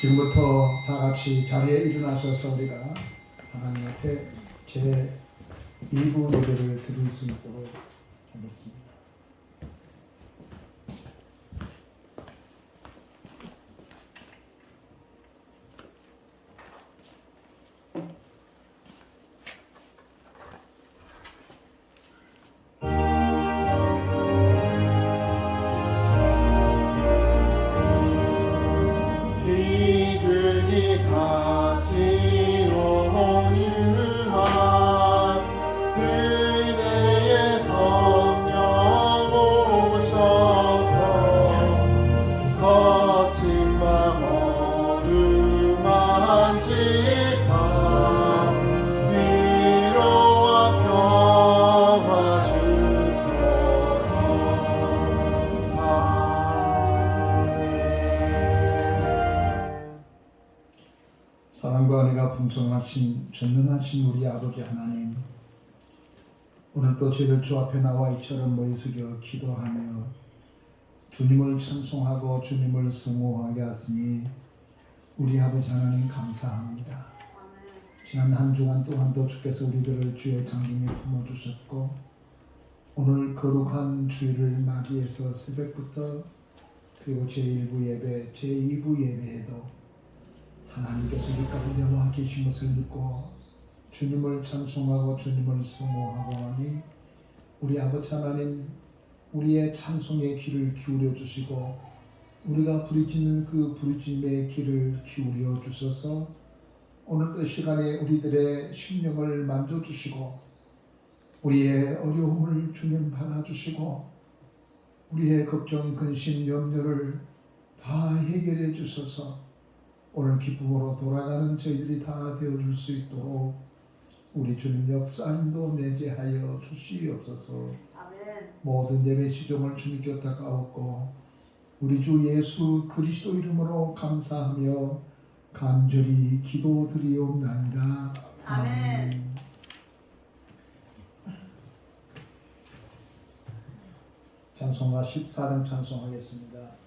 지금부터 다 같이 자리에 일어나셔서 우리가 하나님 앞에 제 2부 예배를 드릴 수 있도록 하겠습니다. 사랑과 은혜가 풍성하신 전능하신 우리 아버지 하나님, 오늘 또 저희들 주 앞에 나와 이처럼 머리 숙여 기도하며 주님을 찬송하고 주님을 승호하게 하시니 우리 아버지 하나님 감사합니다. 지난 한 주간 또한도 주께서 우리들을 주의 장님에 품어주셨고, 오늘 거룩한 주일을 맞이해서 새벽부터 그리고 제1부 예배, 제2부 예배에도 하나님께서 우리 가운데 와 계신 것을 믿고 주님을 찬송하고 주님을 승호하고 하니 우리 아버지 하나님, 우리의 찬송의 귀를 기울여 주시고 우리가 부르짖는 그 부르짖음의 귀를 기울여 주셔서 오늘도 시간에 우리들의 심령을 만져주시고 우리의 어려움을 주님 받아주시고 우리의 걱정, 근심, 염려를 다 해결해 주셔서 오늘 기쁨으로 돌아가는 저희들이 다 되어줄 수 있도록 우리 주님 역사인도 내재하여 주시옵소서. 아멘. 모든 예배 시종을 주님께 다가왔고 우리 주 예수 그리스도 이름으로 감사하며 간절히 기도드리옵나이다. 아멘. 찬송가 14장 찬송하겠습니다.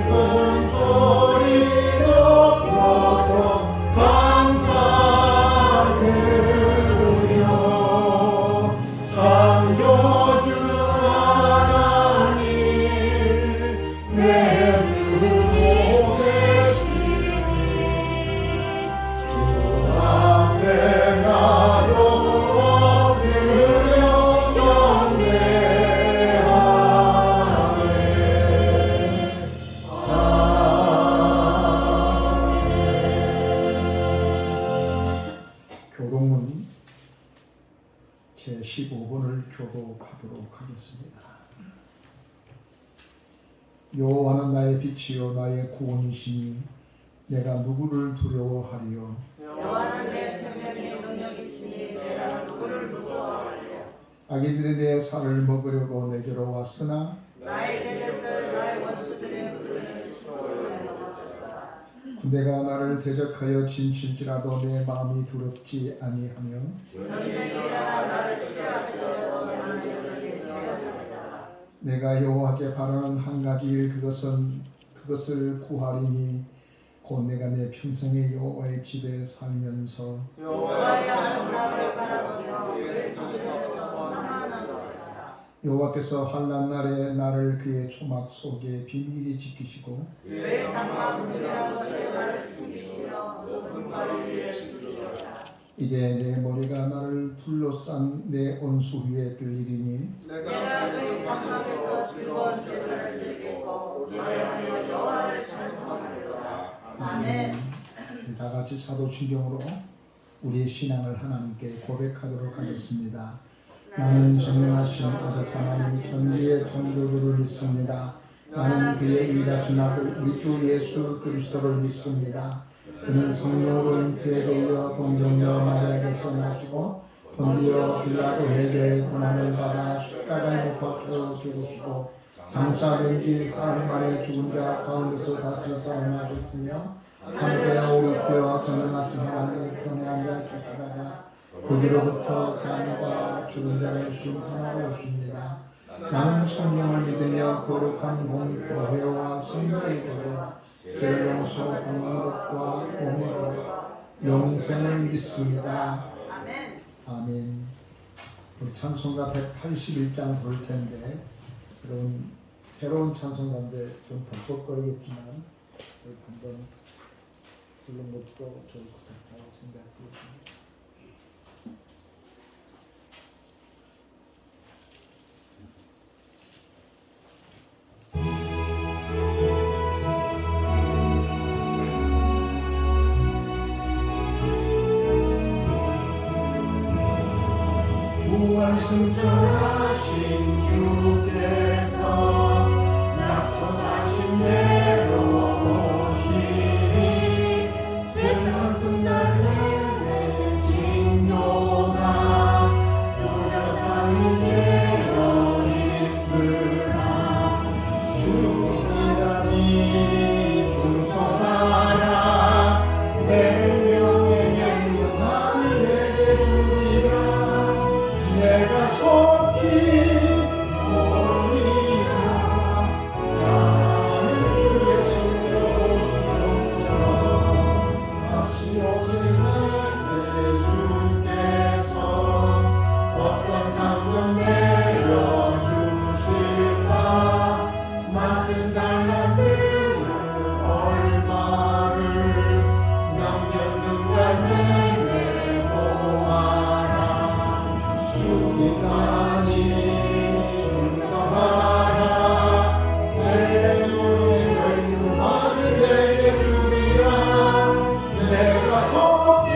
큰 소리 높여서 15번을 교독하도록 하겠습니다. 여호와는 나의 빛이요 나의 구원이시니 내가 누구를 두려워하리요. 여호와는 내 생명의 능력이시니 내가 누구를 무서워하리요. 악인들이 내 살을 먹으려고 내게로 왔으나 나의 대적들 나의 원수들의 물을 시도를 먹었다. 군대가 나를 대적하여 진칠지라도 내 마음이 두렵지 아니하며 전쟁이 일어나 나를 치료하시려고 나는 여전히 기다립니다. 내가 여호와께 바라는 한 가지 일 그것을 구하리니 곧 내가 내 평생에 여호와의 집에 살면서 여호와의 영광을 바라보며 그의 성에서 소망하는 것이다. 여호와께서 환난 날에 나를 그의 초막 속에 비밀히 지키시고 그의 장막 문이라는 것에 나를 숨기시며 높은 바위 위에 두시리라. 이제 내 머리가 나를 둘러싼 내 원수 위에 들리리니 내가 그의 장막에서 즐거운 제사를 드리겠고 노래하며 여호와를 찬송하리로다. 아멘. 다 같이 사도신경으로 우리의 신앙을 하나님께 고백하도록 하겠습니다. 나는 전능하신 아들 하나님 천지의 창조주를 믿습니다. 나는 그의 유일하신 아들 우리 주 예수 그리스도를 믿습니다. 그는 성령으로 잉태에 되어 동정녀 마리아에게서 나시고 본디오 빌라도에게 고난을 받아 십자가에 못 박혀 죽으시고 장사된 지 사흘 만에 죽은 자 가운데서 다시 살아나셨으며 하늘에 오르시어 전능하신 하나님의 편에 앉아 계시다가 거기로부터 사람과 죽은 자를 심판하러 오십니다. 나는 성령을 믿으며 거룩한 공교회와 성도의 교회와 죄를 용서받는 것과 몸으로 영생을 믿습니다. 아멘. 아멘. 우리 찬송가 181장 볼 텐데 그런 새로운 찬송가인데 좀 벅벅거리겠지만 한번 불러 것도 좋을 것 같다고 생각합니다. 승천하신 주께서 약속하신 대로 오시니 세상 끝날 때에 징조가 뚜렷하게 되어 있으나 주님이라니 충성하라 생명의 영광을 내게 주리라 내가 속히 오리라 나는 주 예수여 오시옵소서 다시 오시는 내 주께서 어떤 상금 내려주실까 맡은 달란트를 얼마를 남겼는가 생에 보아라 주기까지 충성하라 생명의 혈육만을 내게 주리라 내가 속히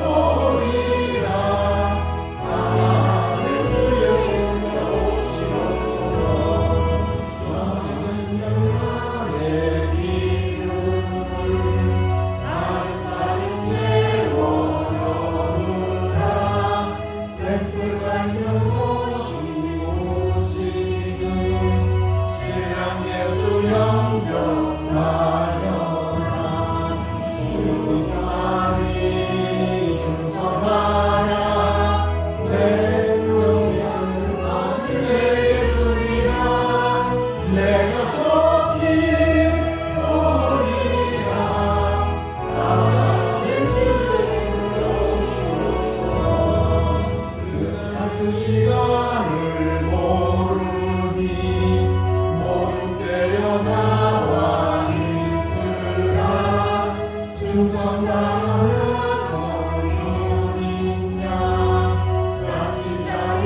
오리라 나는 주 예수여 오시옵소서 나는 나의 기름을 따뜻하게 채워려누라 댓글 밝혀오시는 신랑 예수 영접하여라 주님까지 충성하라 생명의 영광을 내게 주리라 내가 속히 오리라 나는 주 예수여 오시옵소서 그 시간을 모르니 모두 깨어 나와 있으나 충성하며 거리느냐 자치자리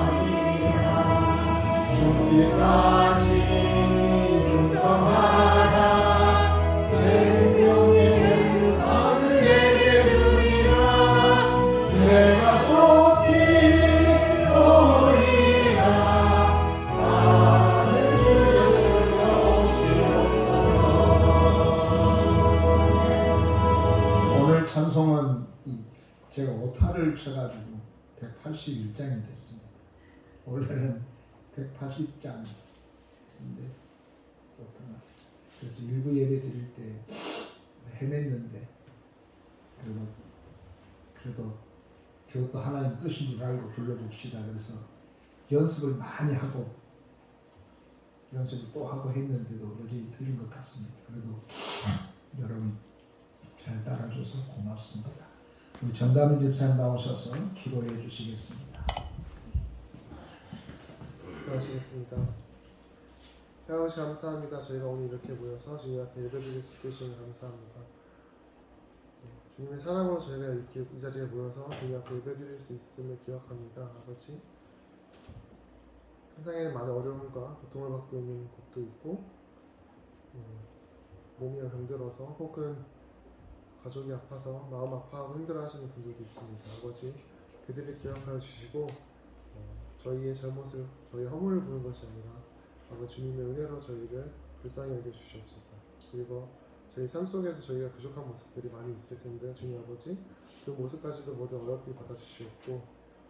참여하리라 죽기까지 충성하라 생명의 멸류관을 내게 주리라 내가 제가 오타를 쳐가지고 181장이 됐습니다. 원래는 180장인데 그래서 일부 예배 드릴 때 헤맸는데 그래도 그것도 하나님 뜻인 줄 알고 불러봅시다. 그래서 연습을 많이 하고 연습을 또 하고 했는데도 여기 들은 것 같습니다. 그래도 여러분 잘 따라줘서 고맙습니다. 우리 전담임 집사님 나오셔서 기도해 주시겠습니다. 기도하시겠습니다. 아버지 감사합니다. 저희가 오늘 이렇게 모여서 주님 앞에 예배드릴 수 있게 해주시면 감사합니다. 주님의 사랑으로 저희가 이렇게 이 자리에 모여서 주님 앞에 예배드릴 수 있음을 기억합니다. 아버지, 세상에는 많은 어려움과 고통을 받고 있는 곳도 있고 몸이 병들어서 혹은 가족이 아파서 마음 아파하고 힘들어하시는 분들도 있습니다. 아버지, 그들을 기억하여 주시고 저희의 잘못을, 저희의 허물을 보는 것이 아니라 아버지 주님의 은혜로 저희를 불쌍히 여겨 주시옵소서. 그리고 저희 삶 속에서 저희가 부족한 모습들이 많이 있을 텐데 주님 아버지, 그 모습까지도 모두 어여삐 받아주시옵고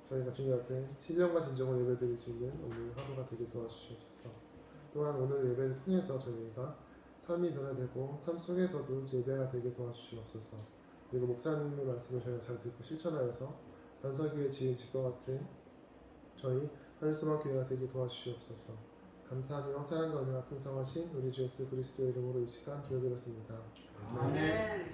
저희가 주님 앞에 신령과 진정으로 예배드릴 수 있는 오늘 하루가 되게 도와주시옵소서. 또한 오늘 예배를 통해서 저희가 삶이 변화되고 삶 속에서도 예배가 되게 도와주시옵소서. 그리고 목사님의 말씀을 저희가 잘 듣고 실천하여서 반석위에 지은 집과 같은 저희 하늘소망 교회가 되게 도와주시옵소서. 감사하며 사랑과 은혜가 풍성하신 우리 주 예수 그리스도의 이름으로 이 시간 기도드렸습니다. 아멘.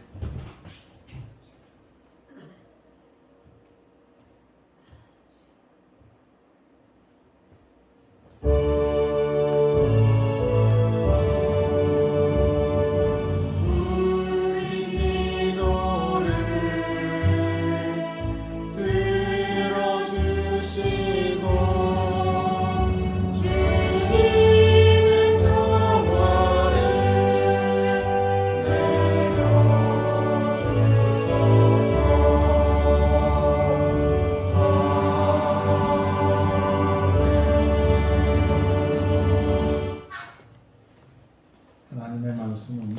하나님의 말씀은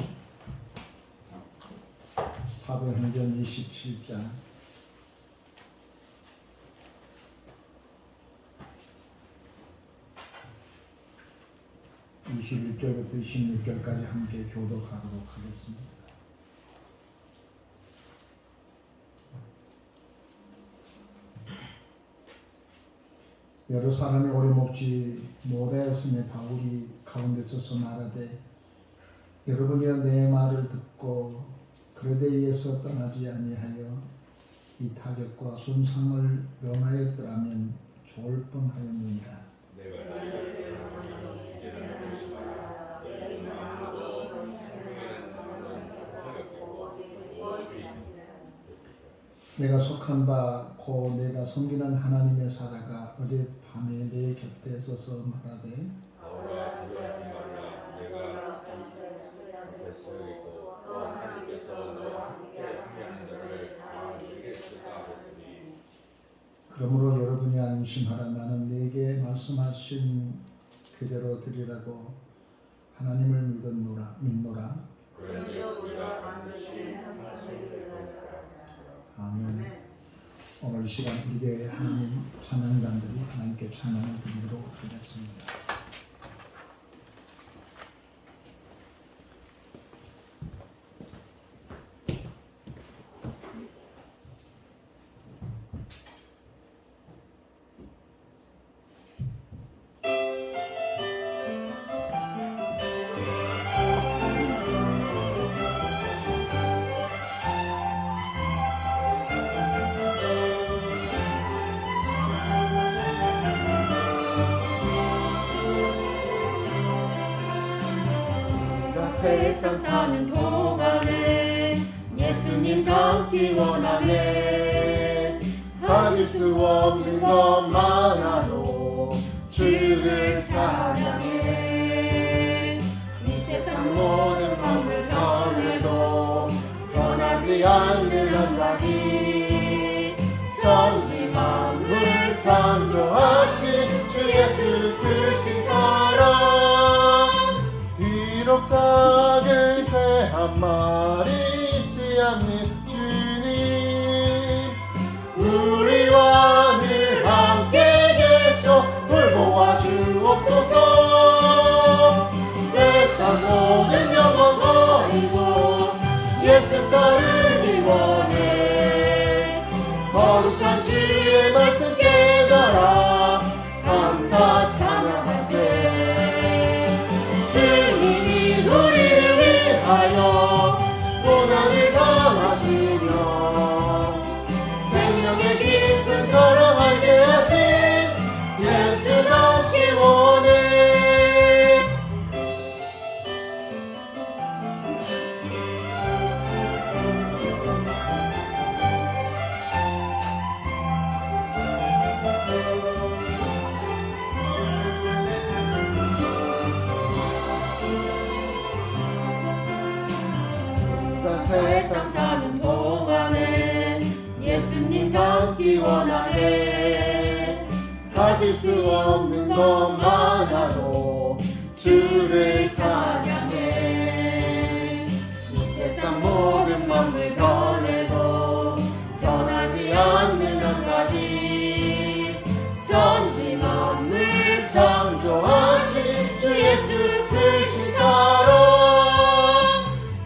사도행전 27장 21절부터 26절까지 함께 교독하도록 하겠습니다. 여러 사람이 오래 먹지 못하였음에 바울이 가운데 서서 말하되 여러분이여 내 말을 듣고 그레데에서 떠나지 아니하여 이 타격과 손상을 면하였더라면 좋을 뻔하였느니라. 내가 속한 바 곧 내가 섬기는 하나님의 사자가 어젯밤에 내 곁에 서서 말하되 그러므로 여러분이 안심하라. 나는 내게 말씀하신 그대로 드리라고 하나님을 믿노라. 아멘. 오늘 이 시간 우리 교회 하나님 찬양단들이 하나님께 찬양을 드리도록 하겠습니다. 세상 사는 동안에 예수님 닮기 원하네. 가질 수 없는 것 많아도 주를 찬양해. 이 세상 모든 법을 더해도 변하지 않는 한 가지, 천지 만물 창조하신 주 예수 그 신사랑. 비록 작은 새 한 마리 있지 않는 주님, 예수 따르기 원해. 거룩한 주의 말씀 깨달아 감사 찬양하세. 주님이 우리를 위하여 고난을 당하시며 생명의 깊은 사랑 알게 하신 예수 닮기 원해. 세상 사는 동안에 예수님 닮기 원하네. 가질 수 없는 것 많아도 주를 찬양해. 이 세상 모든 만물 변해도 변하지 않는 한 가지 천지 만물 창조하신 주 예수 크신 사랑.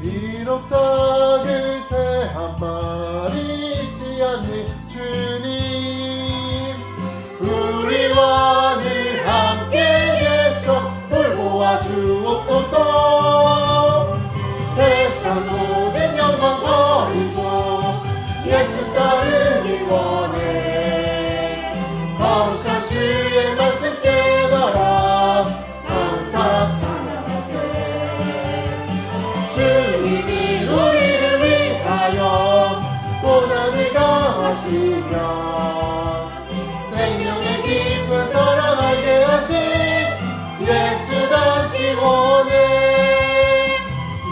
비록 작은 새 한 마리 있지 않는 주님 우리와 늘 함께 계셔 돌보아 주옵소서. 세상 모든 영광 버리고 예수 따르기 원해. 거룩한 주의 말씀 깨달아 감사 찬양하세. 주님이 우리를 위하여 고난을 당하시며 생명의 깊은 사랑 알게 하신 예수 닮기 원해.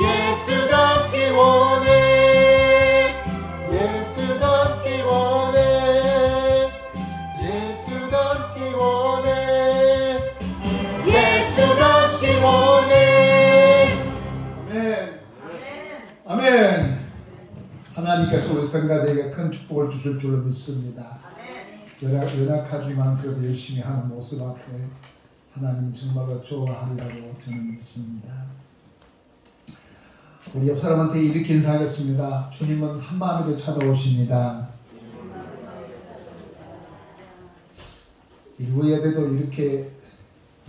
예수 닮기 원해. 예수 닮기 원해. 예수 닮기 원해. 예수 닮기 원해. 아멘. 아멘. 하나님께서 우리 성가대에게 큰 축복을 주실 줄로 믿습니다. 연약하지만 그래도 열심히 하는 모습 앞에 하나님 정말로 좋아하리라고 저는 믿습니다. 우리 옆 사람한테 이렇게 인사하겠습니다. 주님은 한마음으로 찾아오십니다. 일부 예배도 이렇게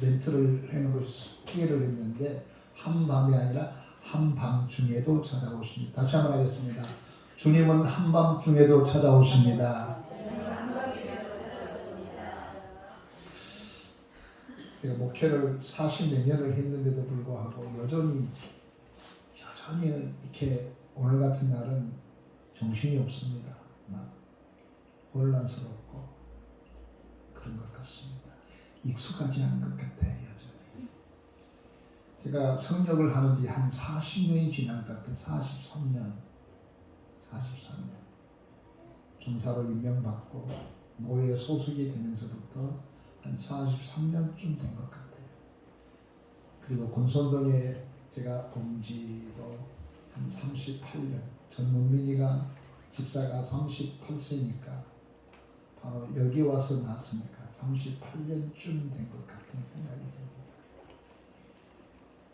멘트를 해놓고 소개를 했는데 한밤이 아니라 한밤중에도 찾아오십니다. 다시 한번 하겠습니다. 주님은 한밤중에도 찾아오십니다. 제가 목회를 40몇 년을 했는데도 불구하고 여전히 이렇게 오늘 같은 날은 정신이 없습니다. 막 혼란스럽고 그런 것 같습니다. 익숙하지 않은 것 같아요. 여전히. 제가 성역을 하는 지 한 40년이 지난 것 같아요. 43년. 전사로 임명받고 모회 소속이 되면서부터 한 43년쯤 된 것 같아요. 그리고 곤선동에 제가 온 지도 한 38년. 전문민이가 집사가 38세니까 바로 여기 와서 났으니까 38년쯤 된 것 같은 생각이 듭니다.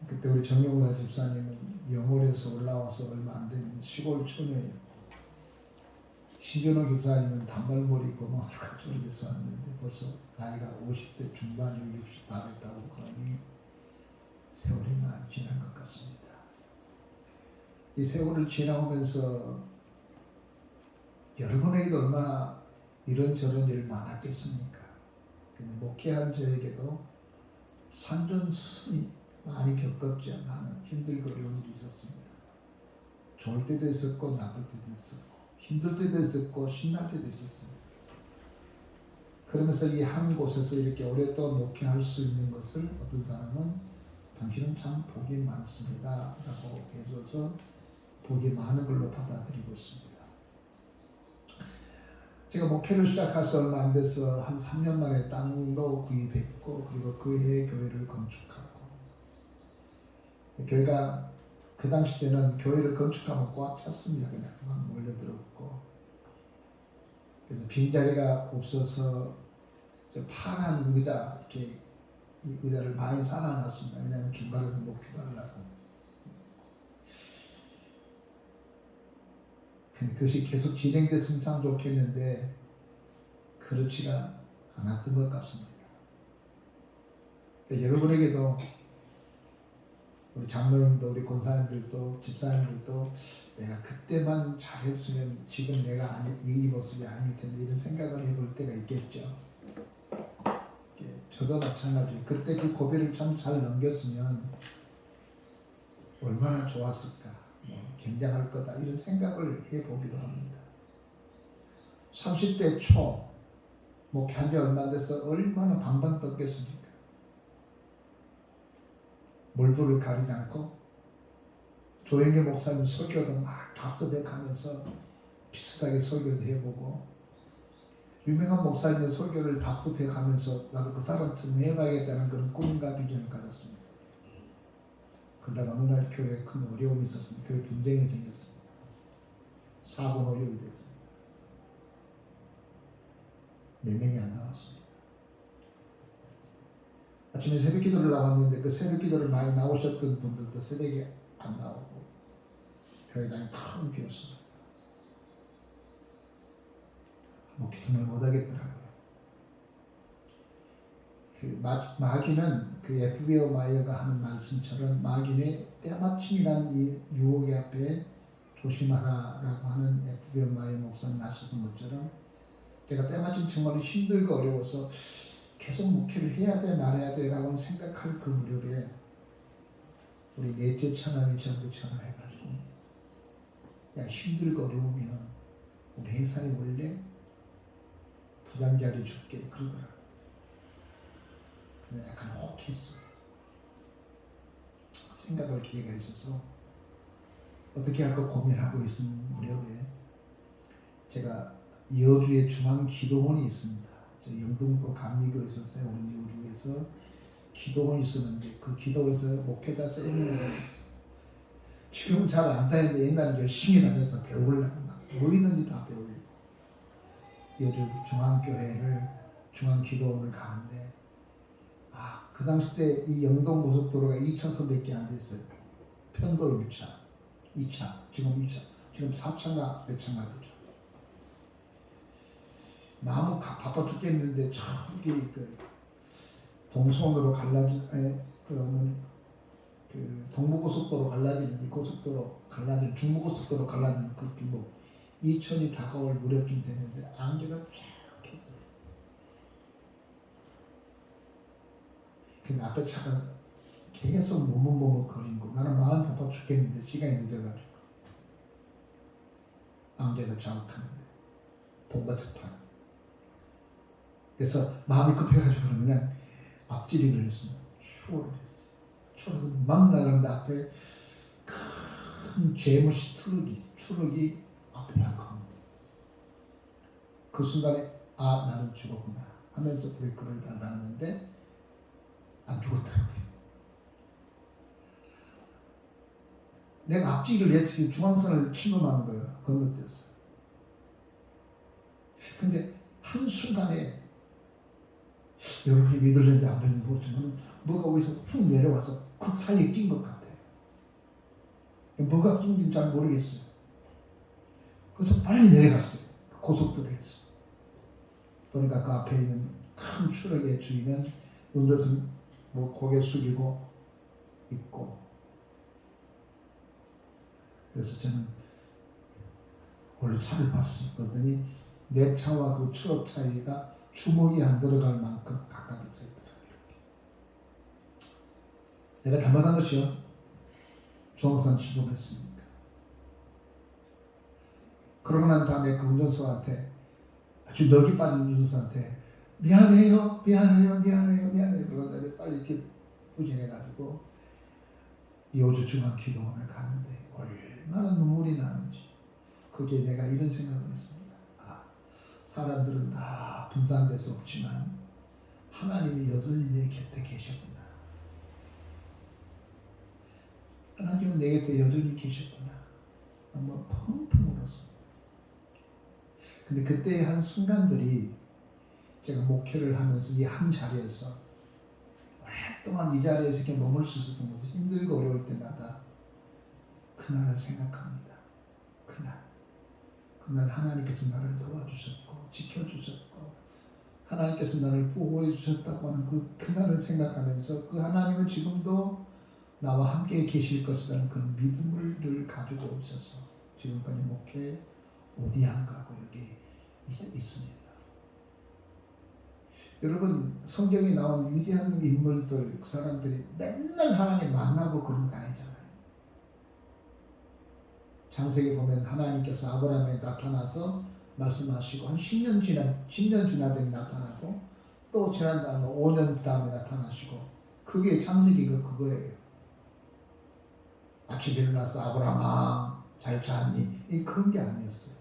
그때 우리 정용사 집사님은 영월에서 올라와서 얼마 안 된 시골 처녀였고 신준호 집사님은 단발머리 고만 가족에서 왔는데 벌써 나이가 50대 중반이고 60 다 됐다고 그러니 세월이 많이 지난 것 같습니다. 이 세월을 지나오면서 여러분에게도 얼마나 이런저런 일 많았겠습니까? 근데 목회한 저에게도 산전수선이 많이 겪었지 않은 힘들고 어려운 일이 있었습니다. 좋을 때도 있었고 나쁠 때도 있었고 힘들 때도 있었고 신날 때도 있었습니다. 그러면서 이 한 곳에서 이렇게 오랫동안 목회할 수 있는 것을 어떤 사람은 당신은 참 복이 많습니다 라고 해줘서 복이 많은 걸로 받아들이고 있습니다. 제가 목회를 시작해서 얼마 안 돼서 한 3년 만에 땅도 구입했고 그리고 그 해에 교회를 건축하고 교회가 그 당시 때는 교회를 건축하면 꽉 찼습니다. 그냥 막 몰려들었고 그래서 빈자리가 없어서 파란 의자 이렇게 이 의자를 많이 쌓아놨습니다. 왜냐하면 중간에 놓기도 하려고. 근데 그것이 계속 진행됐으면 참 좋겠는데 그렇지가 않았던 것 같습니다. 그러니까 여러분에게도 우리 장로님도 우리 권사님들도 집사님들도 내가 그때만 잘했으면 지금 내가 이 모습이 아닐 텐데 이런 생각을 해볼 때가 있겠죠. 저도 마찬가지예요. 그때 그 고비를 참 잘 넘겼으면 얼마나 좋았을까, 굉장할 거다 이런 생각을 해보기도 합니다. 30대 초 목회한 지 얼마 안 돼서 얼마나 방방 떴겠습니까? 몰두를 가리지 않고 조영계 목사님 설교도 막 답습백하면서 비슷하게 설교도 해보고 유명한 목사님의 설교를 답습해가면서 나도 그 사람처럼 해봐야겠다는 그런 꿈과 비전을 가졌습니다. 그러다가 어느 날 교회에 큰 어려움이 있었습니다. 교회 분쟁이 생겼습니다. 사고 노력이 됐습니다. 몇 명이 안 나왔습니다. 아침에 새벽 기도를 나왔는데 그 새벽 기도를 많이 나오셨던 분들도 새벽에 안 나오고 교회당이 텅 비었습니다. 정말 못하겠더라고요. 마귀는 그 F.B.O. 마이어가 하는 말씀처럼 마귀는 때마침이란 이 유혹의 앞에 조심하라라고 하는 F.B.O. 마이어 목사님 하셨던 것처럼 제가 때마침 정말 힘들고 어려워서 계속 목회를 해야 돼 말아야 돼라고 생각할 그 무렵에 우리 넷째 차남이 저한테 전화해가지고 야 힘들고 어려우면 우리 회사에 원래 부장자리 줄게 그러더라고요. 근데 약간 혹했어. 생각할 기회가 있어서 어떻게 할까 고민하고 있는 무렵에 제가 여주에 중앙기도원이 있습니다. 영등포 감리교에서 세우는 여주에서 기도원이 있었는데 그 기도원에서 목회자 세미나가 있었어요. 지금은 잘 안 다니는데 옛날에 열심히 다녀서 배우려고 뭐이든지 다 배우려고 여주 중앙기도원을 가는데 그 당시 때 이 영동고속도로가 2차선밖에 안 됐어요. 편도 1차, 2차, 지금 2차, 지금 4차가 몇 차가 되죠. 너무 바빠 죽겠는데 저기 그 동선으로 갈라진 그 동부고속도로 갈라지는 이 고속도로 갈라진 중부고속도로 갈라지는 그 규모 2천이 다가올 무렵쯤 됐는데 안개가 쫙 했어요. 근데 앞에 차가 계속 머뭇머뭇거리고 나는 마음 바빠 죽겠는데 시간이 늦어가지고 안개가 자욱하는데 본받쳐 타는. 그래서 마음이 급해가지고 그냥 앞지르기를 했습니다. 추월을 했어요. 추월해서 막 나가는데 앞에 큰 재무시 트럭이 앞에 나갑니다. 그 순간에 나는 죽었구나 하면서 브레이크를 밟았는데 안 죽었더라고요. 내가 앞지를 했으니 중앙선을 침범하는 거예요. 건너뛰었어요. 근데 한순간에 여러분이 믿을는지 안 믿는지 모르지만 뭐가 어디서 훅 내려와서 그 사이에 낀 것 같아요. 뭐가 낀지는 잘 모르겠어요. 그래서 빨리 내려갔어요. 고속도로에서. 보니까 그 앞에 있는 큰 트럭의 주인은 운전수 고개 숙이고 있고 그래서 저는 원래 차를 봤었거든요. 내 차와 그 트럭 차이가 주먹이 안 들어갈 만큼 가까이 서 있더라고요. 내가 잘못한 것이요. 중앙선 침범했습니까? 그러고 난 다음에 그 운전수한테 아주 넋이 빠진 운전수한테 미안해요 그러다가 빨리 후진해가지고 여주 중앙기도원을 가는데 얼마나 눈물이 나는지 거기에 내가 이런 생각을 했습니다. 사람들은 다 분산될 수 없지만 하나님이 여전히 내 곁에 계셨구나. 하나님은 내 곁에 여전히 계셨구나. 한번 펑펑 울었습니다. 근데 그때의 한 순간들이 제가 목회를 하면서 이 한 자리에서 오랫동안 이 자리에서 이렇게 머물 수 있었던 것이 힘들고 어려울 때마다 그날을 생각합니다. 그날 그날 하나님께서 나를 도와주셨고 지켜주셨고 하나님께서 나를 보호해 주셨다고 하는 그날을 생각하면서 그 하나님은 지금도 나와 함께 계실 것이라는 그 믿음을 늘 가지고 있어서 지금까지 목회 어디 안 가고 여기 있습니다. 여러분 성경에 나온 위대한 인물들 그 사람들이 맨날 하나님 만나고 그런 거 아니잖아요. 창세기 보면 하나님께서 아브라함에 나타나서 말씀하시고 한 10년 지나더니 나타나고 또 지난 다음에 5년 다음에 나타나시고 그게 창세기가 그거예요. 아침에 일어나서 아브라함아 잘 잤니? 그런 게 아니었어요.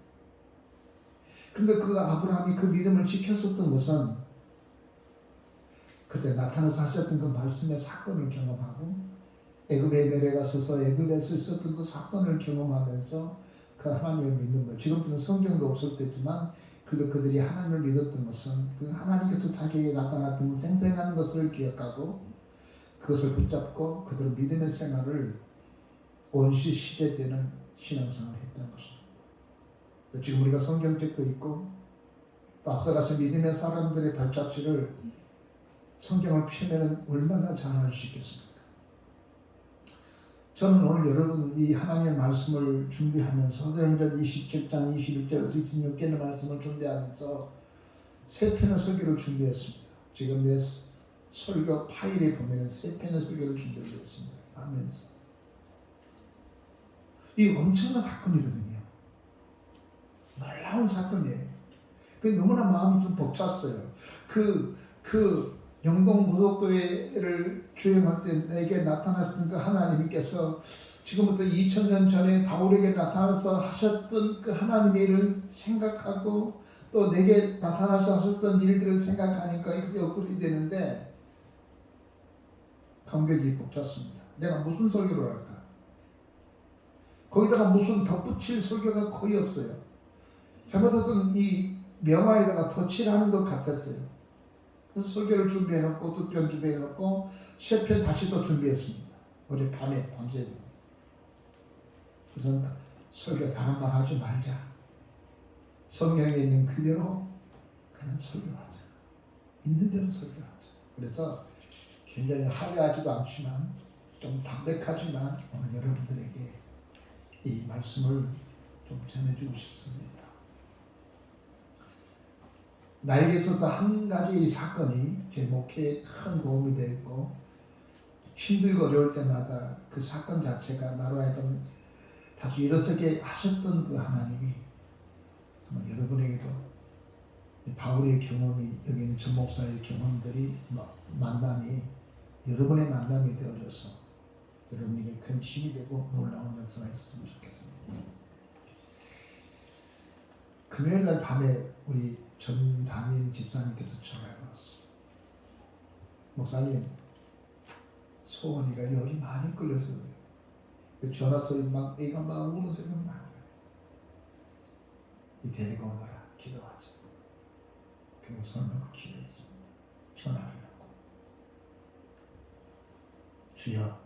근데 그 아브라함이 그 믿음을 지켰었던 것은 그때 나타나서 하셨던 그 말씀의 사건을 경험하고 애굽에 내려가셔서 애굽에서 있었던 그 사건을 경험하면서 그 하나님을 믿는 거예요. 지금부터는 성경도 없을 때지만 그래도 그들이 하나님을 믿었던 것은 그 하나님께서 자기에게 나타났던 그 생생한 것을 기억하고 그것을 붙잡고 그들 믿음의 생활을 원시 시대 때는 신앙생활을 했던 것입니다. 지금 우리가 성경책도 있고 또 앞서가서 믿음의 사람들의 발자취를 성경을 펴면 얼마나 잘 알 수 있겠습니까? 저는 오늘 여러분 이 하나님의 말씀을 준비하면서 사도행전 27장 21절에서 26절의 말씀을 준비하면서 세 편의 설교를 준비했습니다. 지금 내 설교 파일에 보면 세 편의 설교를 준비했습니다. 하면서 이 엄청난 사건이거든요. 놀라운 사건이에요. 그 너무나 마음이 좀 벅찼어요. 그 영동 고속도로를 주행할 때 내게 나타났던 그 하나님께서 지금부터 2000년 전에 바울에게 나타나서 하셨던 그 하나님의 일을 생각하고 또 내게 나타나서 하셨던 일들을 생각하니까 그게 엇갈이 되는데 감격이 벅찼습니다. 내가 무슨 설교를 할까? 거기다가 무슨 덧붙일 설교가 거의 없어요. 잘못했던 이 명화에다가 덧칠하는 것 같았어요. 그래서 설교를 준비해놓고 두 편 준비해놓고 세 편 다시 또 준비했습니다. 어제 밤새. 그래서 설교 다른 말 하지 말자. 성경에 있는 그대로 그냥 설교하자. 있는 대로 설교하자. 그래서 굉장히 화려하지도 않지만 좀 담백하지만 오늘 여러분들에게 이 말씀을 좀 전해주고 싶습니다. 나에게 있어서 한 가지 사건이 제 목회에 큰 도움이 되고 힘들고 어려울 때마다 그 사건 자체가 나로 하여금 다시 일어서게 하셨던 그 하나님이 정말 여러분에게도 바울의 경험이 여기 있는 전 목사의 경험들이 만남이 여러분의 만남이 되어져서 여러분에게 큰 힘이 되고 놀라운 역사가 있었으면 좋겠습니다. 금요일날 밤에 우리 전 담임 집사님께서 전화가 왔어요. 목사님, 소원이가 열이 많이 끌려서 그 전화 소리 막 애가 막 우는 소리가 나요. 이 데리고 오너라 기도하자. 그리고 손 놓고 기도했습니다. 전화를 하고 주여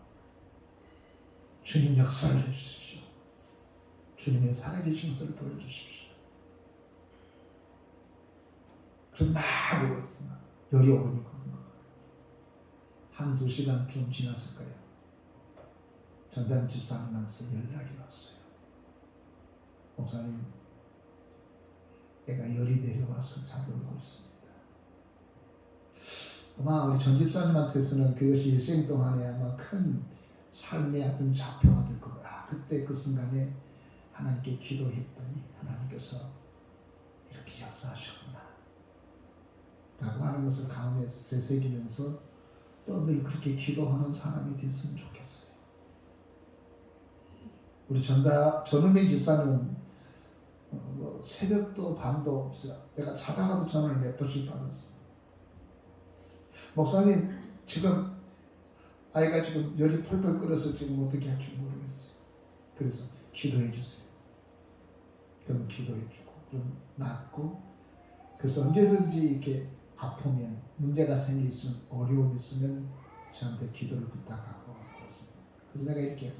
주님 역사를 해주십시오. 주님의 살아계신 것을 보여주십시오. 그래서 막 울었으나 열이 오르니 그런 거예요. 한두 시간쯤 지났을 거예요. 전담 집사님한테 연락이 왔어요. 목사님, 애가 열이 내려와서 잘 울고 있습니다. 아마 우리 전 집사님한테서는 그것이 일생 동안에 아마 큰 삶의 어떤 좌표가 될 거예요. 그때 그 순간에 하나님께 기도했더니 하나님께서 이렇게 역사하셨구나 라고 하는 것을 가운데 새새기면서 또 늘 그렇게 기도하는 사람이 됐으면 좋겠어요. 우리 전은민 집사님은 새벽도 밤도 없어요. 내가 자다가도 전화를 몇 번씩 받았어요. 목사님, 지금 아이가 지금 열이 펄펄 끓어서 지금 어떻게 할지 모르겠어요. 그래서 기도해 주세요. 그럼 기도해 주고 좀 낫고 그래서 언제든지 이렇게 아프면 문제가 생기면 어려움이 있으면 저한테 기도를 부탁하고 그렇습니다. 그래서 내가 이렇게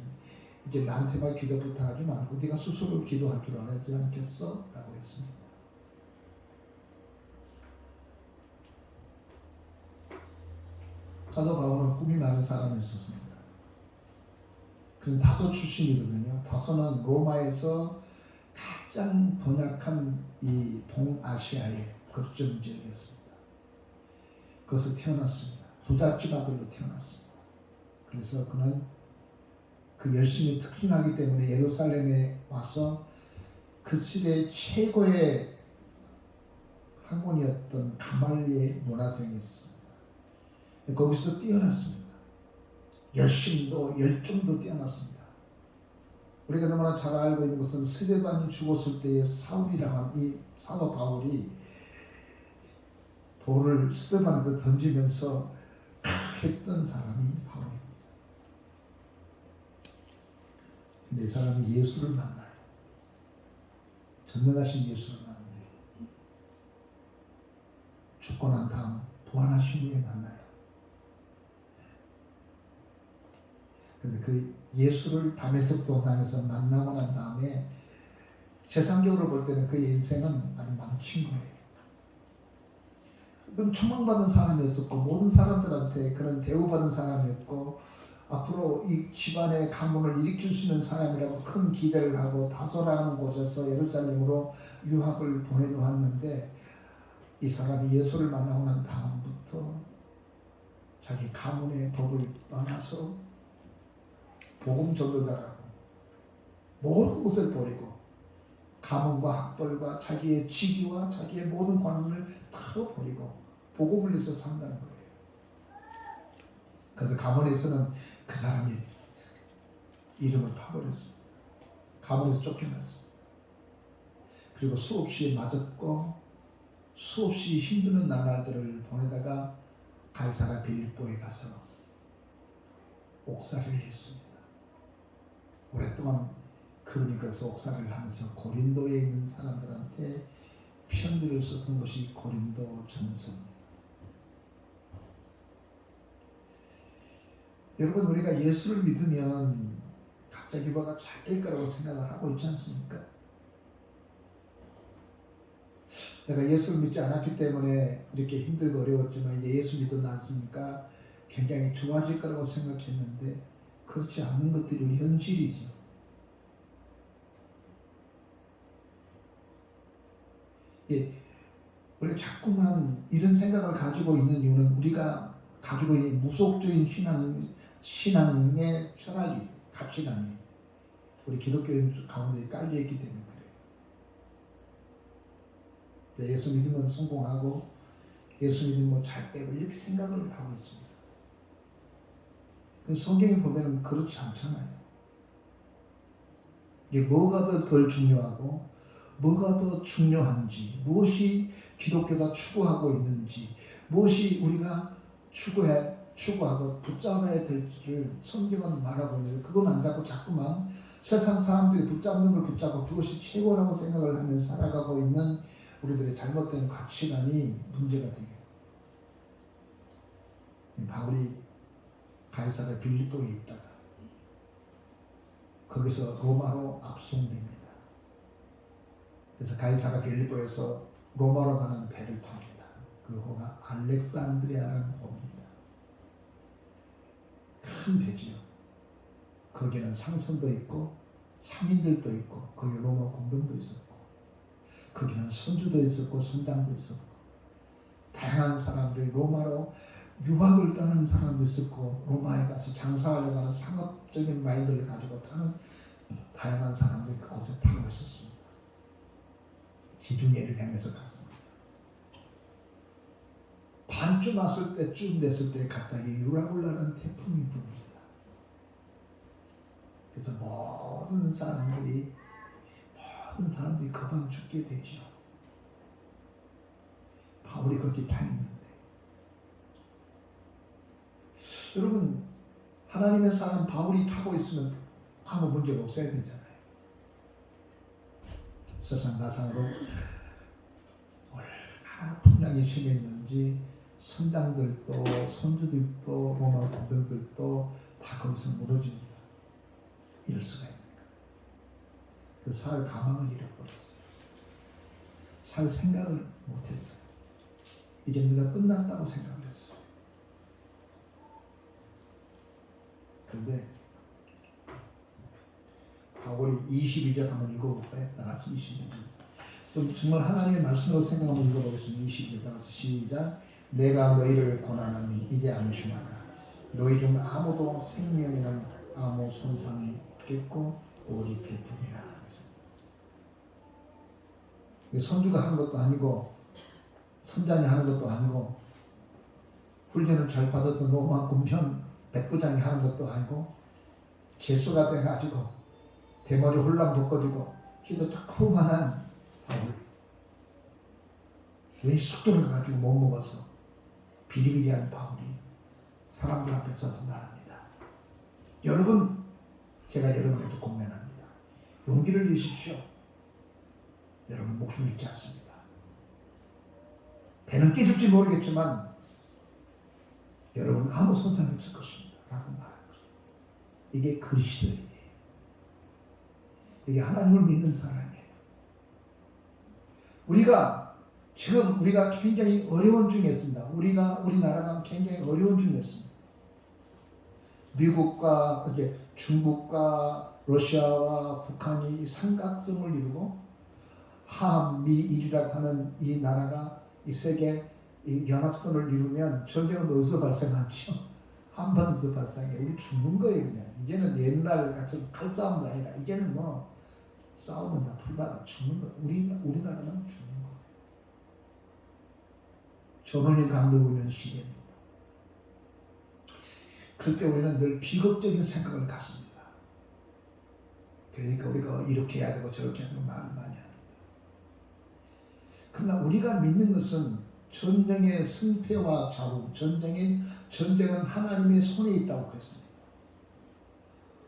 이제 나한테만 기도부터 하지 말고 네가 스스로 기도할 줄 알아야지 않겠어? 라고 했습니다. 사도 바울은 꿈이 많은 사람이었습니다. 그는 다소 출신이거든요. 다소는 로마에서 가장 번약한 이 동아시아의 거점 지역이었습니다. 거기서 태어났습니다. 부잣집 아들로 태어났습니다. 그래서 그는 그 열심히 특訓하기 때문에 예루살렘에 와서 그 시대 최고의 학원이었던 가말리의 문화생이었습니다. 거기서 뛰어났습니다. 열심도 열정도 뛰어났습니다. 우리가 너무나 잘 알고 있는 것은 스데반이 죽었을 때의 사울이라고 하는 이 사도 바울이 돌을 스데반한테 던지면서 했던 사람이 바울입니다. 근데 이 사람이 예수를 만나요. 전능하신 예수를 만나요. 죽고 난 다음 부활하신 후에 만나요. 그런데 그 예수를 다메섹 동산에서 만나고 난 다음에 세상적으로 볼 때는 그의 인생은 아주 망친 거예요. 그럼 초망받은 사람이었었고 모든 사람들한테 그런 대우받은 사람이었고 앞으로 이 집안의 가문을 일으킬 수 있는 사람이라고 큰 기대를 하고 다소라는 곳에서 예루살렘으로 유학을 보내놓았는데 이 사람이 예수를 만나고 난 다음부터 자기 가문의 법을 떠나서 복음 전도자라고 모든 것을 버리고 가문과 학벌과 자기의 직위와 자기의 모든 관원을 다 버리고 복음을 위해서 산다는 거예요. 그래서 가문에서는 그 사람이 이름을 파버렸습니다. 가문에서 쫓겨났습니다. 그리고 수없이 맞았고 수없이 힘드는 나날들을 보내다가 가이사라 빌립보에 가서 옥살이를 했습니다. 오랫동안 그분이 거기서 옥살이를 하면서 고린도에 있는 사람들한테 편지를 썼던 것이 고린도 전서입니다. 여러분 우리가 예수를 믿으면 갑자기 뭐가 잘 될 거라고 생각을 하고 있지 않습니까? 내가 예수를 믿지 않았기 때문에 이렇게 힘들고 어려웠지만 이제 예수 믿어 놨으니까 굉장히 좋아질 거라고 생각했는데 그렇지 않는 것들이 우리 현실이죠. 예, 우리가 자꾸만 이런 생각을 가지고 있는 이유는 우리가 가지고 있는 무속적인 신앙의 철학이, 가치관이 우리 기독교인 가운데 깔려있기 때문에 그래요. 예수 믿으면 성공하고 예수 믿으면 잘 되고 이렇게 생각을 하고 있습니다. 성경에 보면 그렇지 않잖아요. 이게 뭐가 더 중요하고 뭐가 더 중요한지, 무엇이 기독교가 추구하고 있는지, 무엇이 우리가 추구하고 붙잡아야 될지를 성경은 말하고 있는데 그건 안 잡고 자꾸만 세상 사람들이 붙잡는 걸 붙잡고 그것이 최고라고 생각을 하면서 살아가고 있는 우리들의 잘못된 가치관이 문제가 돼요. 바울이 가이사랴 빌립보에 있다가 거기서 로마로 압송됩니다. 그래서 가이사랴 빌립보에서 로마로 가는 배를 탑니다. 그 호가 알렉산드리아라는 호입니다. 큰 배지요. 거기는 상선도 있고 상인들도 있고 거기 로마 공병도 있었고 거기는 선주도 있었고 선장도 있었고 다양한 사람들이 로마로 유학을 떠나는 사람도 있었고 로마에 가서 장사하려고 하는 상업적인 마인드를 가지고 타는 다양한 사람들이 그곳에 타고 있었습니다. 지중해를 향해서 갔습니다. 반쯤 왔을 때쯤 됐을 때 갑자기 유라굴라라는 태풍이 불입니다. 그래서 모든 사람들이 금방 죽게 되죠. 바울이 거기 타 있는데 여러분 하나님의 사람 바울이 타고 있으면 아무 문제가 없어야 되잖아요. 세상 가상으로 얼마나 풍랑이 심했는지 선장들도 선주들도 로마 군병들도 다 거기서 무너집니다. 이럴 수가 있는가? 그 살 가망을 잃어버렸어요. 살 생각을 못했어요. 이제 우리가 끝났다고 생각을 했어요. 그런데 바울이 22절 한번 읽어볼까요? 나같이 22절. 좀 정말 하나님의 말씀으로 생각 한번 읽어보겠습니다. 22절 나같이 시작. 내가 너희를 고난하니 이제 안심하라. 너희 중 아무도 생명에는 아무 손상이 없겠고 오직 필뿐이라. 선주가 하는 것도 아니고 선장이 하는 것도 아니고 훈련을 잘 받았던 로마 군병 백부장이 하는 것도 아니고 재수가 돼가지고 대머리 홀랑 벗겨지고 키도 조그만한 바울 왜 숙도를 가지고 못 먹어서 비리비리한 바울이 사람들 앞에 서서 말합니다. 여러분, 제가 여러분에게 권면합니다. 용기를 내십시오. 여러분 목숨을 잃지 않습니다. 배는 깨질지 모르겠지만 여러분 아무 손상이 없을 것입니다. 라고 말하는 거죠. 이게 그리스도인이에요. 이게 하나님을 믿는 사람이에요. 우리가 굉장히 어려운 중에 있습니다. 우리나라가 굉장히 어려운 중에 있습니다. 미국과 이제 중국과 러시아와 북한이 삼각성을 이루고 한미일이라고 하는 이 나라가 이 세계 이 연합선을 이루면 전쟁은 어디서 발생하죠? 한반도에서 발생해. 우리 죽는 거예요 그냥. 이제는 옛날 같은 칼싸움도 아니라 이제는 뭐 싸우면 다 풀받아 죽는 거예요. 우리나라는 죽는 거예요. 전원이 감돌고 있는 시대입니다. 그럴 때 우리는 늘 비극적인 생각을 갖습니다. 그러니까 우리가 이렇게 해야 되고 저렇게 해야 되고 말을 많이 합니다. 그러나 우리가 믿는 것은 전쟁의 승패와 좌우, 전쟁은 하나님의 손에 있다고 했습니다.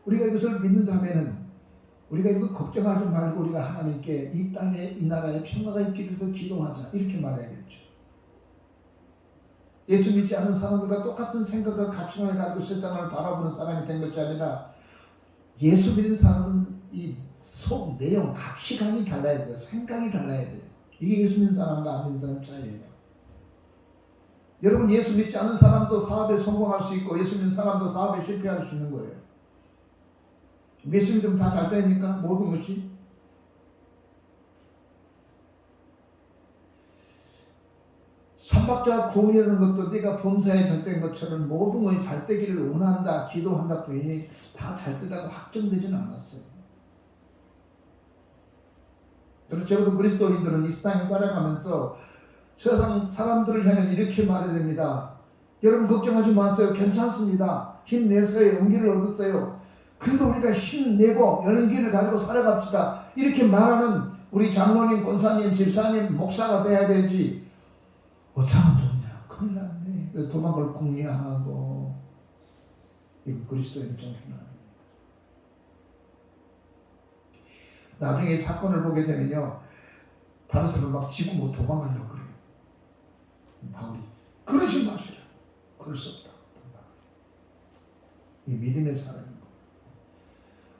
우리가 이것을 믿는다면은 우리가 이거 걱정하지 말고 우리가 하나님께 이 땅에 이 나라에 평화가 있기를 위해서 기도하자 이렇게 말해야겠죠. 예수 믿지 않은 사람들과 똑같은 생각과 가치관을 가지고 세상을 바라보는 사람이 된 것이 아니라 예수 믿는 사람은 이 속 내용, 가치관이 달라야 돼요. 생각이 달라야 돼요. 이게 예수 믿는 사람과 안 믿는 사람 차이예요. 여러분 예수 믿지 않은 사람도 사업에 성공할 수 있고 예수 믿는 사람도 사업에 실패할 수 있는 거예요. 예수 믿으면 다 잘 됩니까? 모든 것이? 삼박자 구원이라는 것도 네가 범사에 잘된 것처럼 모든 것이 잘 되기를 원한다, 기도한다 뿐이니 다 잘 되다고 확정되지는 않았어요. 그래서 적어도 그리스도인들은 이 세상에 살아가면서 세상 사람들을 향해서 이렇게 말해야 됩니다. 여러분 걱정하지 마세요. 괜찮습니다. 힘내세요. 용기를 얻었어요. 그래도 우리가 힘내고 용기를 가지고 살아갑시다. 이렇게 말하는 우리 장로님, 권사님, 집사님, 목사가 돼야 되지. 어쩌면 좋냐. 큰일 났네. 그래서 도망을 궁리하고 이거 그리스도인 정신아닙니다. 나중에 사건을 보게 되면요. 다른 사람을 막 지고 뭐 도망가려고 그래요. 바울이 그러지 마시라. 그럴 수 없다. 이 믿음의 사람인 거예요.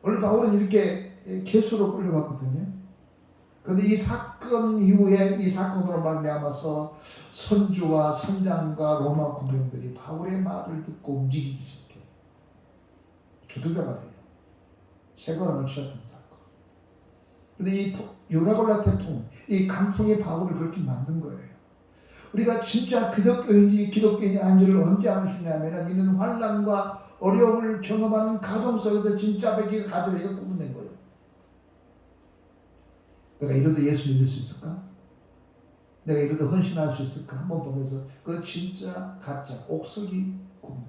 원래 바울은 이렇게 개수로 끌려갔거든요. 그런데 이 사건 이후에 이 사건으로 말미암아서 선주와 선장과 로마 군병들이 바울의 말을 듣고 움직이기 시작해요. 주도자가 돼요. 세거람을 씌웠던 사건. 그런데 이 유라굴라 태풍, 이 강풍이 바울을 그렇게 만든 거예요. 우리가 진짜 기독교인이 아닌지를 언제 아시냐면 이는 환난과 어려움을 경험하는 가정 속에서 진짜 백기가 가족에게 꾸며낸 거예요. 내가 이러다 예수 믿을 수 있을까? 내가 이러다 헌신할 수 있을까? 한번 보면서 그 진짜 가짜 옥석이 꾸며낸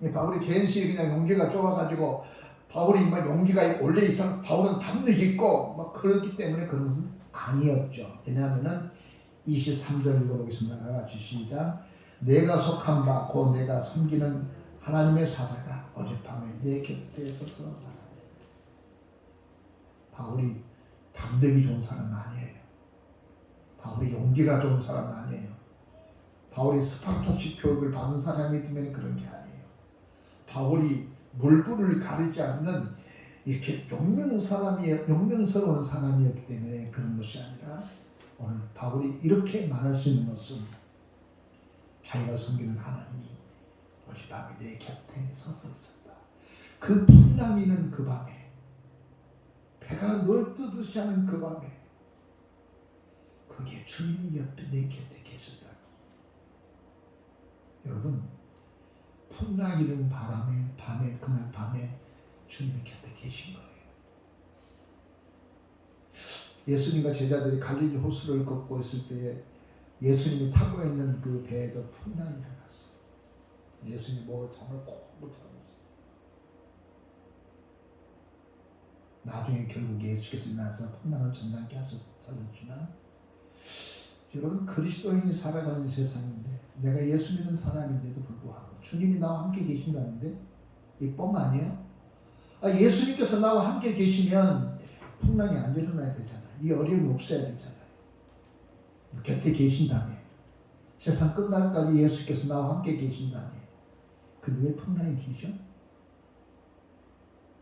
거예요. 바울이 괜시 그냥 용기가 좁아가지고 바울이 막 용기가 원래 이상 바울은 담력이 있고 막 그렇기 때문에 그런 것은 아니었죠. 왜냐하면은 23절 읽어보겠습니다. 같이 시작. 내가 속한 바 곧 내가 섬기는 하나님의 사자가 어젯밤에 내 곁에 서서 말하네. 바울이 담력이 좋은 사람 아니에요. 바울이 용기가 좋은 사람 아니에요. 바울이 스파르타식 교육을 받은 사람이 되면 그런 게 아니에요. 바울이 물불을 가리지 않는 이렇게 용맹스러운 사람이었기 때문에 그런 것이 아니라 오늘 바울이 이렇게 말할 수 있는 것은 자기가 섬기는 하나님이 어젯밤에 내 곁에 서서 있었다. 그 풍랑이는 그 밤에, 배가 널 뜨듯이 하는 그 밤에 거기에 주님이 옆에 내 곁에 계셨다. 여러분, 풍랑이는 밤에 그날 밤에 주님이 곁에 계신 거예요. 예수님과 제자들이 갈릴리 호수를 걷고 있을 때에 예수님이 타고 있는 그 배에도 풍랑이 일어났어요. 예수님이 목을 잠을 콕 자고 있어요. 나중에 결국 예수께서 일어나서 풍랑을 잠잠케 하셨지만, 여러분, 그리스도인이 살아가는 세상인데 내가 예수 믿는 사람인데도 불구하고 주님이 나와 함께 계신다는데 이 뻥 아니에요? 예수님께서 나와 함께 계시면 풍랑이 안 일어나야 되잖아요. 이 어려움이 없어야 되잖아요. 곁에 계신다며, 세상 끝날까지 예수께서 나와 함께 계신다며, 근데 왜 풍랑이 기죠?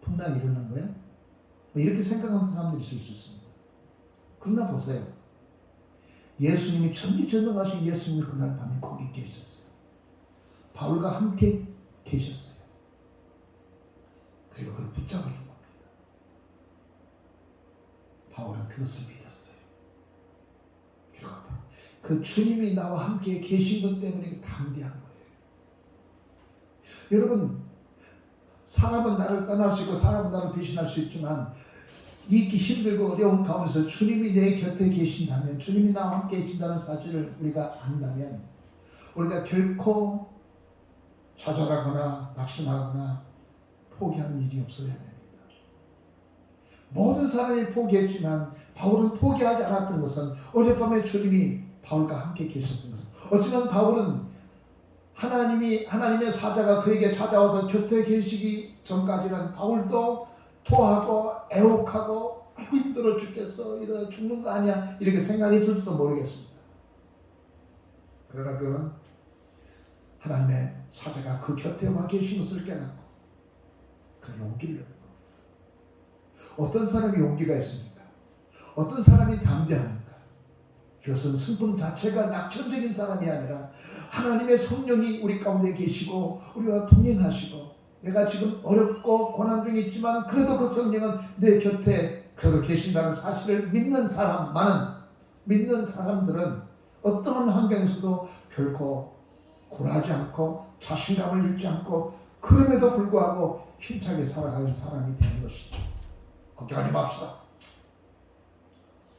풍랑이 일어난 거예요? 이렇게 생각하는 사람들이 있을 수 있습니다. 그러나 보세요. 예수님이 전지전능하신 예수님이 그날 밤에 거기 계셨어요. 바울과 함께 계셨어요. 그리고 그를 붙잡아 준 겁니다. 바울은 그것을 믿었어요. 그리고 그 주님이 나와 함께 계신 것 때문에 담대한 거예요. 여러분, 사람은 나를 떠날 수 있고 사람은 나를 배신할 수 있지만 이 힘들고 어려운 가운데서 주님이 내 곁에 계신다면, 주님이 나와 함께 계신다는 사실을 우리가 안다면 우리가 결코 좌절하거나 낙심하거나 포기하는 일이 없어야 됩니다. 모든 사람이 포기했지만 바울은 포기하지 않았던 것은 어젯밤에 주님이 바울과 함께 계셨던 것은, 어쩌면 바울은 하나님의 사자가 그에게 찾아와서 곁에 계시기 전까지는 바울도 토하고 애혹하고 힘들어 죽겠어, 이러다 죽는 거 아니야, 이렇게 생각했을지도 모르겠습니다. 그러나 그는 하나님의 사자가 그 곁에 와 계신 것을 깨닫고 그 용기를 얻는 겁니다. 어떤 사람이 용기가 있습니까? 어떤 사람이 담대합니까? 그것은 슬픔 자체가 낙천적인 사람이 아니라 하나님의 성령이 우리 가운데 계시고 우리와 동행하시고, 내가 지금 어렵고 고난 중에 있지만 그래도 그 성령은 내 곁에 그래도 계신다는 사실을 믿는 사람들은 어떠한 환경에서도 결코 굴하지 않고 자신감을 잃지 않고 그럼에도 불구하고 힘차게 살아가는 사람이 되는 것이죠. 걱정하지 맙시다.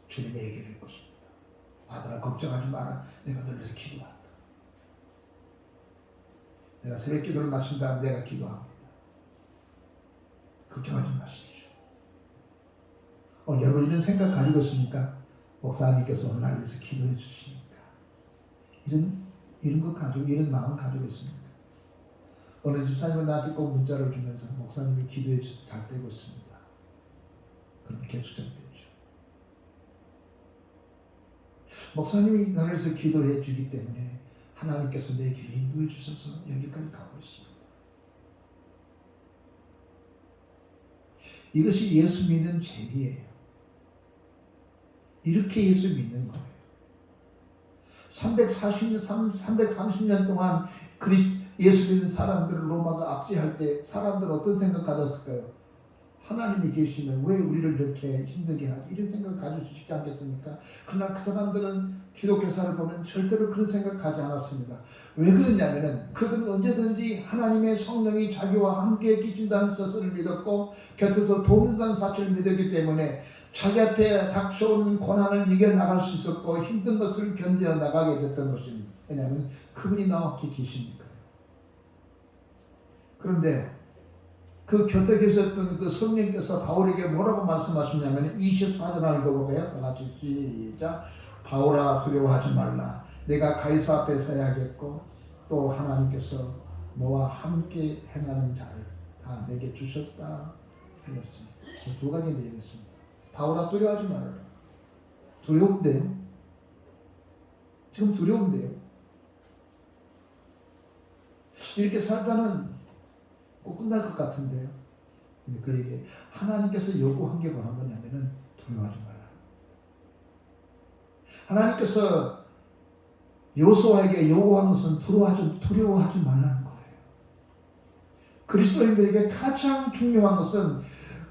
주님의 얘기를 것입니다. 아들아, 걱정하지 마라. 내가 너를 위해서 기도한다. 내가 새벽 기도를 마친 다음 내가 기도합니다. 걱정하지 마십시오. 오늘 여러분 이런 생각 가지고 있습니까? 목사님께서 오늘 날 위해서 기도해 주시니까 이런 것 가지고, 이런 마음 가지고 있습니까? 오늘 집사님은 나한테 꼭 문자를 주면서 목사님이 기도해 주셔서 잘 되고 있습니다. 그럼 개추장되죠. 목사님이 나를 위해서 기도해 주기 때문에 하나님께서 내 길을 인도해 주셔서 여기까지 가고 있습니다. 이것이 예수 믿는 재미예요. 이렇게 예수 믿는 거예요. 330년 동안 예수 믿는 사람들을 로마가 압제할 때 사람들은 어떤 생각 가졌을까요? 하나님이 계시면 왜 우리를 이렇게 힘들게 하지? 이런 생각 가질 수 있지 않겠습니까? 그러나 그 사람들은 기독교사를 보면 절대로 그런 생각하지 않았습니다. 왜 그러냐면은 그들은 언제든지 하나님의 성령이 자기와 함께 계신다는 사실을 믿었고 곁에서 돕는다는 사실을 믿었기 때문에 자기 앞에 닥쳐오는 고난을 이겨나갈 수 있었고 힘든 것을 견뎌 나가게 됐던 것입니다. 왜냐하면 그분이 나와 함께 계시니까요. 그런데 그 곁에 계셨던 그 성령께서 바울에게 뭐라고 말씀하셨냐면 24절을 읽어볼까요? 다 같이 시작. 바울아, 두려워하지 말라. 내가 가이사 앞에 서야겠고 또 하나님께서 너와 함께 행하는 자를 다 내게 주셨다 하였습니다. 두 가지 내용이었습니다. 바울아, 두려워하지 말아라. 두려운데요? 지금 두려운데요? 이렇게 살다는 꼭 끝날 것 같은데요. 근데 그에게 하나님께서 요구한 게 뭐냐면은 두려워하지 말라. 하나님께서 요수아에게 요구한 것은 두려워하지 말라는 거예요. 그리스도인들에게 가장 중요한 것은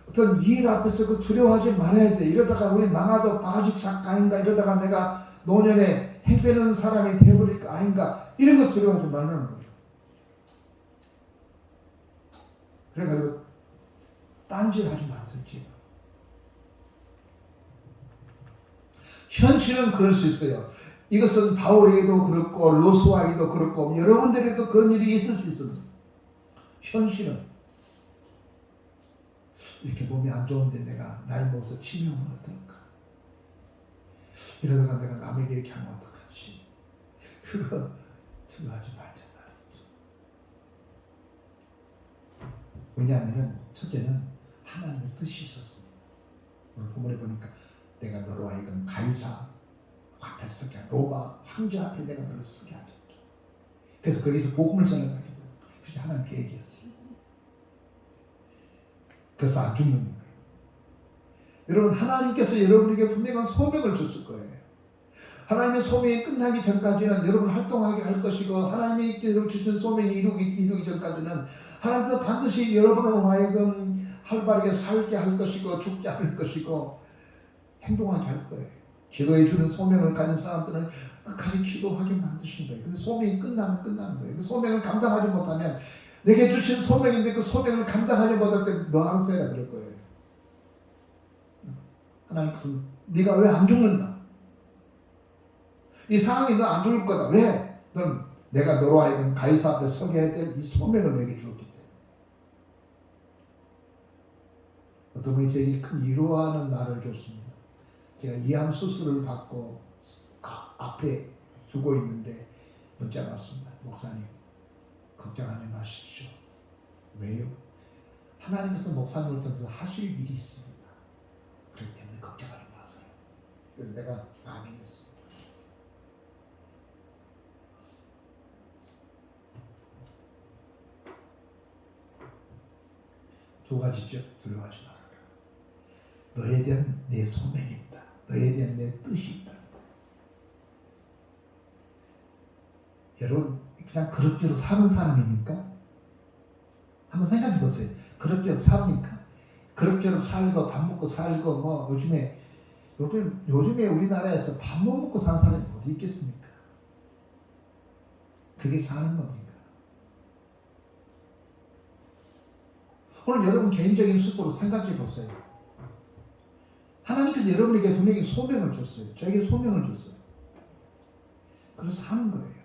어떤 일 앞에서 그 두려워하지 말아야 돼. 이러다가 우리 망하도 바가지 작가인가, 이러다가 내가 노년에 행패는 사람이 되어버릴까 아닌가, 이런 거 두려워하지 말라는 거예요. 그래가지고 딴짓 하지 마세요. 현실은 그럴 수 있어요. 이것은 바울에게도 그렇고 요수아에게도 그렇고 여러분들에게도 그런 일이 있을 수 있습니다. 현실은 이렇게 몸이 안 좋은데 내가 나이 먹어서 치명은 어떨까? 이러다가 내가 남에게 이렇게 하면 어떡하지? 그거 두려워하지 말자 말이죠. 왜냐하면 첫째는 하나님의 뜻이 있었습니다. 오늘 본문에 보니까 내가 너로 하여금 가이사 앞에 서게 하고 로마 황제 앞에 내가 너를 서게 하겠다. 그래서 거기서 복음을 전하겠다. 그게 하나님 계획이었어요. 그래서 안 죽는 거예요. 여러분, 하나님께서 여러분에게 분명한 소명을 줬을 거예요. 하나님의 소명이 끝나기 전까지는 여러분 활동하게 할 것이고, 하나님이 주신 소명이 이루기 전까지는 하나님께서 반드시 여러분을 하여금 활발하게 살게 할 것이고, 죽지 않을 것이고, 행동하게 할 거예요. 기도해 주는 소명을 가진 사람들은 끝까지 기도하게 만드신 거예요. 근데 소명이 끝나면 끝나는 거예요. 그 소명을 감당하지 못하면, 내게 주신 소명인데 그 소명을 감당하지 못할 때 너 알아서 해라 그럴 거예요. 하나님께서 네가 왜 안 죽는다? 이 상황이 너 안 죽을 거다. 왜? 넌 내가 너로 하여금 가이사 앞에 서게 해야 될 이 소명을 내게 주었기 때문에. 어떤 분이 제게 큰 위로하는 날을 줬습니다. 제가 이암 수술을 받고 앞에 죽어 있는데 문자가 왔습니다. 목사님, 걱정하지 마십시오. 왜요? 하나님께서 목사님을 통해서 하실 일이 있습니다. 그렇기 때문에 걱정하지 마세요. 그래서 내가 아멘했습니다. 두 가지죠. 두려워하지 말아라. 너에 대한 내 소명이 있다. 너에 대한 내 뜻이 있다. 여러분, 그냥 그럭저럭 사는 사람입니까? 한번 생각해 보세요. 그럭저럭 삽니까? 그럭저럭 살고 밥 먹고 살고 뭐 요즘에 우리나라에서 밥 못 먹고 사는 사람이 어디 있겠습니까? 그게 사는 겁니까? 오늘 여러분 개인적인 스스로 생각해 보세요. 하나님께서 여러분에게 분명히 소명을 줬어요. 저에게 소명을 줬어요. 그래서 사는 거예요.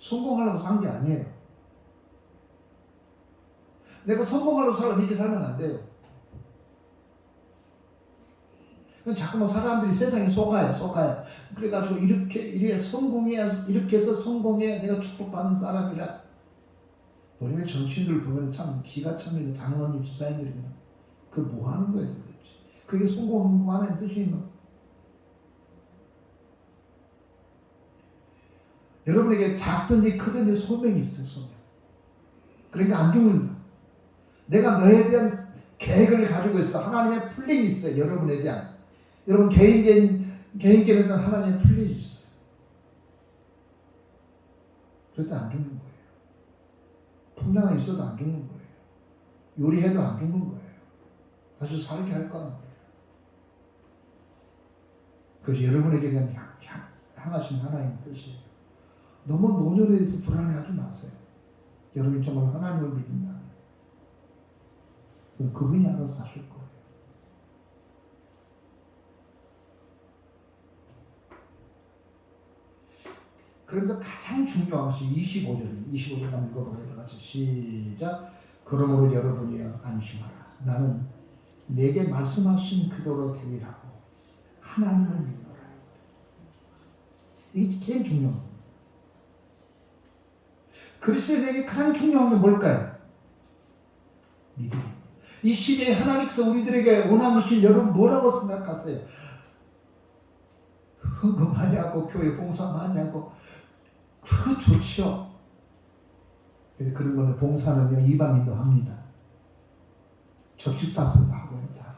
성공하려고 산 게 아니에요. 내가 성공하려고 살려면 이렇게 살면 안 돼요. 자꾸만 사람들이 세상에 속아요. 그래가지고 이렇게 성공해야, 이렇게 해서 성공해 내가 축복받는 사람이라. 우리가 정치인들 보면 참 기가 차면서 장로님, 집사님들이 그 뭐 하는 거예요 도대체? 그게 성공하는 뜻이 있는. 여러분에게 작든지 크든지 소명이 있어요. 소명. 그러니까 안 죽는다. 내가 너에 대한 계획을 가지고 있어. 하나님의 플랜이 있어요. 여러분에 대한. 여러분 개인계에 대한 하나님의 플랜이 있어요. 그럴 때 안 죽는 거예요. 풍랑이 있어도 안 죽는 거예요. 요리해도 안 죽는 거예요. 사실 살게 할 거란 거예요. 그것이 여러분에게 대한 향하신 하나님의 뜻이에요. 너무 노년에 대해서 불안해하지 마세요. 여러분이 정말 하나님을 믿는다면 그럼 그분이 알아서 하실 거예요. 그래서 가장 중요한 것이 25절입니다. 25절 한번 읽어보세요. 같이 시작. 그러므로 여러분이여 안심하라. 나는 내게 말씀하신 그대로 되리라고 하나님을 믿노라. 이게 제일 중요한 겁니다. 그리스도인에게 가장 중요한 게 뭘까요? 믿음입니다. 이 시대에 하나님께서 우리들에게 원하신 여러분 뭐라고 생각하세요? 헌금 많이 하고 교회 봉사 많이 하고 그거 좋죠. 그런 거는 봉사는요 이방인도 합니다. 적십사서도 하고 있다.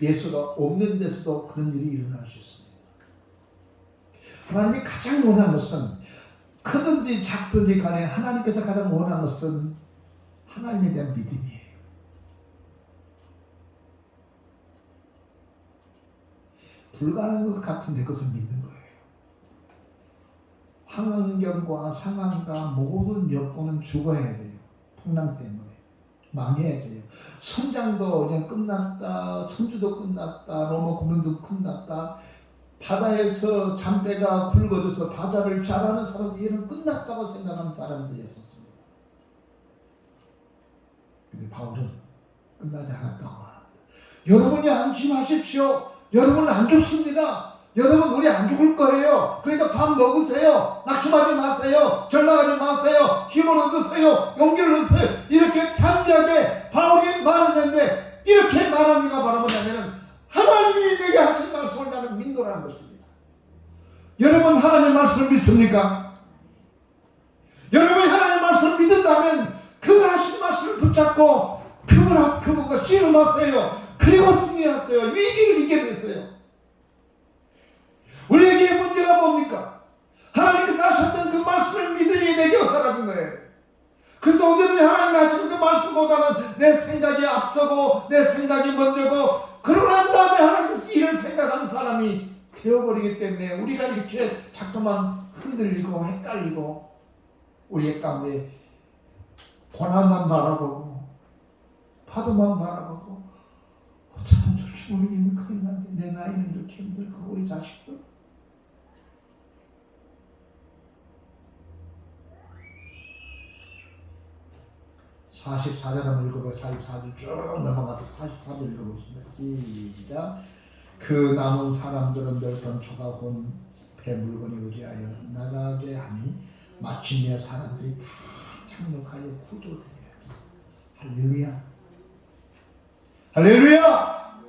예수가 없는 데서도 그런 일이 일어날 수 있습니다. 하나님이 가장 원하는 것은 크든지 작든지 간에 하나님께서 가장 원하는 것은 하나님에 대한 믿음이에요. 불가능한 것 같은데 그것을 믿는 거예요. 환경과 상황과 모든 여건은 죽어야 돼요. 풍랑 때문에 망해야 돼요. 선장도 그냥 끝났다. 선주도 끝났다. 로마 군병도 끝났다. 바다에서 잠배가 굵어져서 바다를 잘하는 사람들 얘는 끝났다고 생각하는 사람들이었습니다. 근데 바울은 끝나지 않았다고 말합니다. 여러분이 안심하십시오. 여러분은 안 죽습니다. 여러분 우리 안 죽을 거예요. 그러니까 밥 먹으세요. 낙심하지 마세요. 절망하지 마세요. 힘을 얻으세요. 용기를 얻으세요. 이렇게 담대하게 바울이 말했는데 이렇게 말하는 이유가 바로 뭐냐면 하나님이 내게 하신 말씀을 나는 믿노라는 것입니다. 여러분 하나님의 말씀을 믿습니까? 여러분이 하나님의 말씀을 믿는다면 그가 하신 말씀을 붙잡고 그분과 씨름하세요. 그리고 승리하세요. 위기를 이기게 되세요. 우리에게 문제가 뭡니까? 하나님께서 하셨던 그 말씀을 믿음이 내 겨 살아진 거예요. 그래서 오늘은 하나님이 하신 그 말씀보다는 내 생각이 앞서고 내 생각이 먼저고 그러고 난 다음에 하나님께서 일을 생각하는 사람이 되어버리기 때문에 우리가 이렇게 자꾸만 흔들리고 헷갈리고 우리의 가운데 고난만 바라보고 파도만 바라보고 참 좋지 모르겠는 큰일 났네. 내 나이는 이렇게 힘들고 우리 자식들 (44절) 한번 읽어봐요. 44절 쭉 넘어가서 44절 읽어보겠습니다. 시작. 그 남은 사람들은 늘 번초가 본 배 물건에 의지하여 나가게 하니 마침내 사람들이 다 착륙하여 구조되리라. 할렐루야. 할렐루야.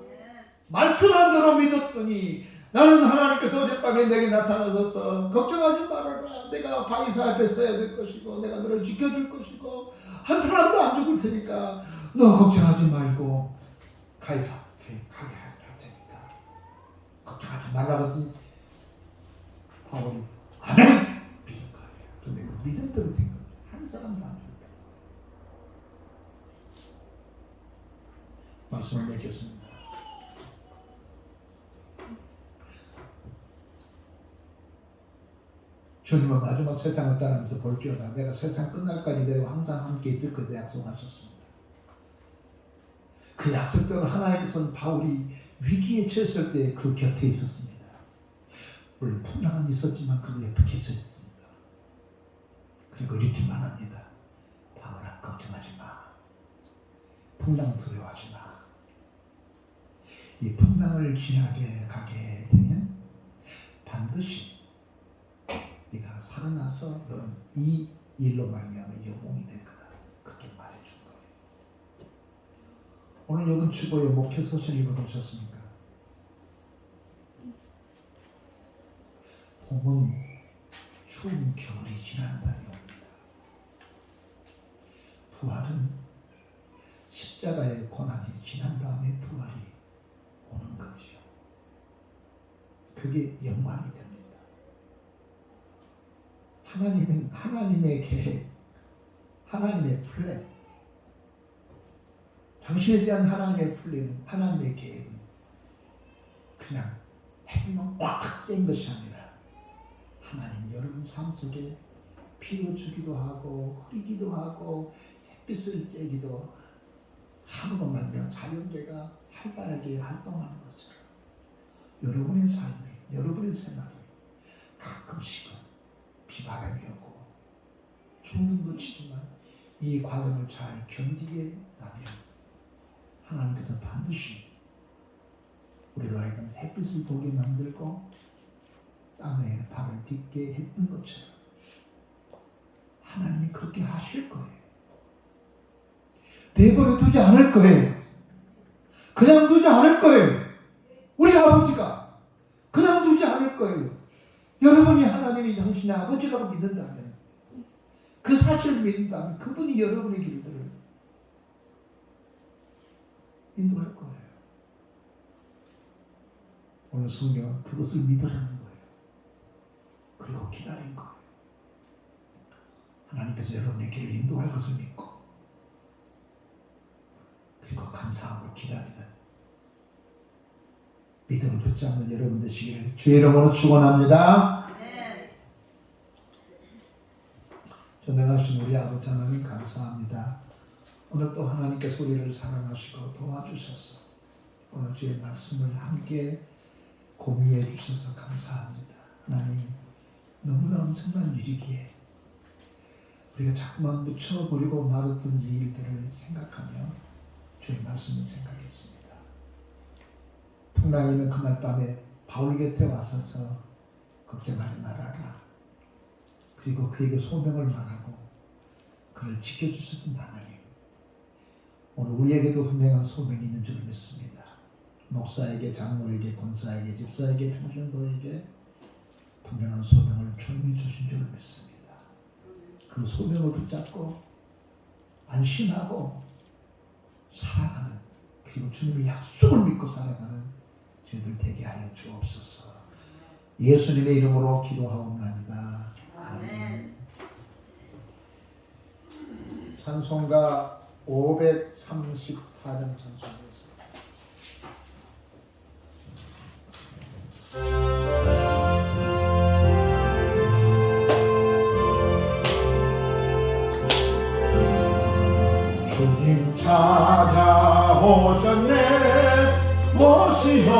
말씀한 대로 믿었더니 나는 하나님께서 어젯밤에 내게 나타나셔서 걱정하지 말아라. 내가 바위사 앞에 서야 될 것이고 내가 너를 지켜줄 것이고 한 사람도 안 죽을 테니까 너 걱정하지 말고 가이사 앞에 가게 할 테니까 걱정하지 말라고 하더니 바울이 아멘! 믿은 거예요. 그런데 그 믿음대로 된 겁니다. 한 사람도 안 죽을 거예요. 말씀을 맺겠습니다. 주님은 마지막 세상을 떠나면서 볼지어다 내가 세상 끝날까지 내가 항상 함께 있을 것을 약속하셨습니다. 그 약속대로 하나님께서는 바울이 위기에 처했을 때 그 곁에 있었습니다. 물론 풍랑은 있었지만 그 옆에 계셨습니다. 그리고 이렇게 말합니다. 바울아 걱정하지 마. 풍랑 두려워하지 마. 이 풍랑을 지나게 가게 되면 반드시 네가 살아나서 너는 이 일로 말미암아 영웅이 될 거다. 그렇게 말해준 거예요. 오늘 여기 주보에 목회 소설 읽어보셨습니까? 봄은 추운 겨울이 지난 다음에 옵니다. 부활은 십자가의 고난이 지난 다음에 부활이 오는 것이요. 그게 영광이 됩니다. 하나님의 계획, 하나님의 플랜, 당신에 대한 하나님의 플랜은 하나님의 계획은 그냥 해만 꽉 짠 것이 아니라 하나님 여러분 삶 속에 피를 주기도 하고 흐리기도 하고 햇빛을 쬐기도 함으로 말미암아 자연계가 활발하게 활동하는 것처럼 여러분의 삶에 여러분의 생활에 가끔씩은 비바람이 오고 충동도 치지만 이 과정을 잘 견디게 나면 하나님께서 반드시 우리로 하여금 햇빛을 보게 만들고 땅에 발을 딛게 했던 것처럼 하나님이 그렇게 하실 거예요. 내버려 두지 않을 거예요. 그냥 두지 않을 거예요. 우리 아버지가 그냥 두지 않을 거예요. 여러분이 하나님이 당신의 아버지라고 믿는다면, 그 사실을 믿는다면 그분이 여러분의 길들을 인도할 거예요. 오늘 성경은 그것을 믿으라는 거예요. 그리고 기다린 거예요. 하나님께서 여러분의 길을 인도할 것을 믿고, 그리고 감사함으로 기다리는 믿음을 붙잡는 여러분 되시기를 주의 이름으로 축원합니다. 전능하신 우리 아버지 하나님 감사합니다. 오늘 또 하나님께서 우리를 사랑하시고 도와주셔서 오늘 주의 말씀을 함께 공유해 주셔서 감사합니다. 하나님, 너무나 엄청난 일이기에 우리가 자꾸만 묻혀버리고 말았던 이 일들을 생각하며 주의 말씀을 생각했습니다. 풍랑이는 그날 밤에 바울 곁에 와서서 걱정하지 말아라. 그리고 그에게 소명을 말하고 그를 지켜주셨던 하나님, 오늘 우리에게도 분명한 소명이 있는 줄 믿습니다. 목사에게, 장로에게, 권사에게, 집사에게, 평신도에게 분명한 소명을 주님이 주신 줄 믿습니다. 그 소명을 붙잡고 안심하고 살아가는, 그리고 주님의 약속을 믿고 살아가는 저희들 되게 하여 주옵소서. 예수님의 이름으로 기도하옵나이다. 아멘. 찬송가 534장 찬송가였습니다. 주님 찾아오셨네, 모시어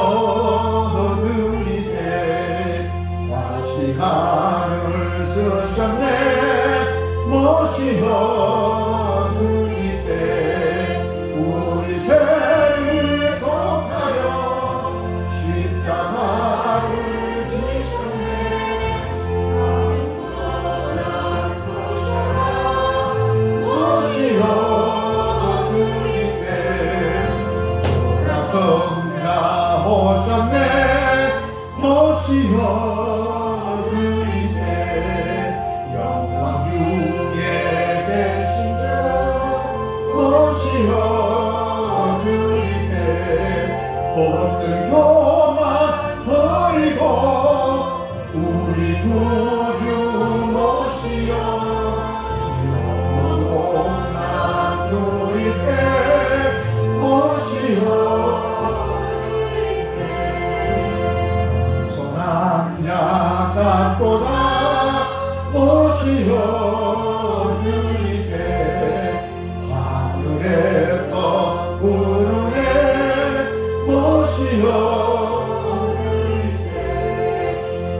드리세. 과시간을 쓰셨네, 모시어 드리세. 우리 죄를 속하여 십자가를 지셨네. 모시어 드리세. 돌아선가 오셨네, 모시어 드리세. 영광 중에 계신 주 모시어 드리세. 복들 교만 버리고 우리 구주 모시어 영원한 누리세. 모시어 손한 자 잡고다 모시어 드리세. 하늘에서 부르네, 모시어 드리세.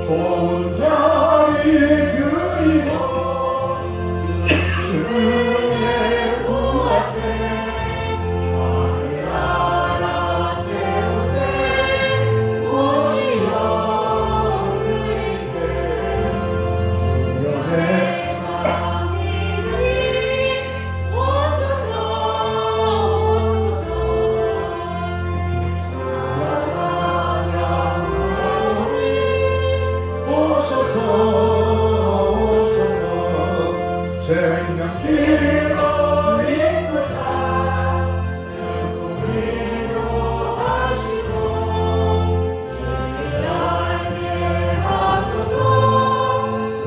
좋은 자리 드리고 주의 구하세. 하늘 나라 세우세, 모시어 드리세. 주님의 생명길로 이끄사 승리로 하시고 진리하게 하소서.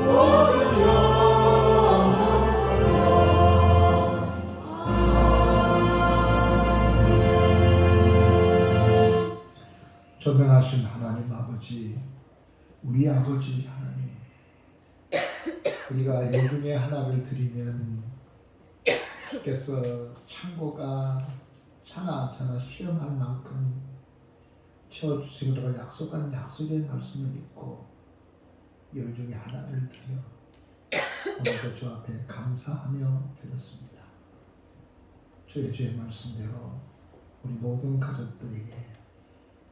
오소서 전능하신 하나님 아버지, 우리 아버지 하나님, 우리가 일 중에 하나를 드리면 주께서 창고가 차나 안 차나 시험할 만큼 채워주시기로 약속한 약속의 말씀을 믿고 열 중에 하나를 드려 오늘도 주 앞에 감사하며 드렸습니다. 주의 말씀대로 우리 모든 가족들에게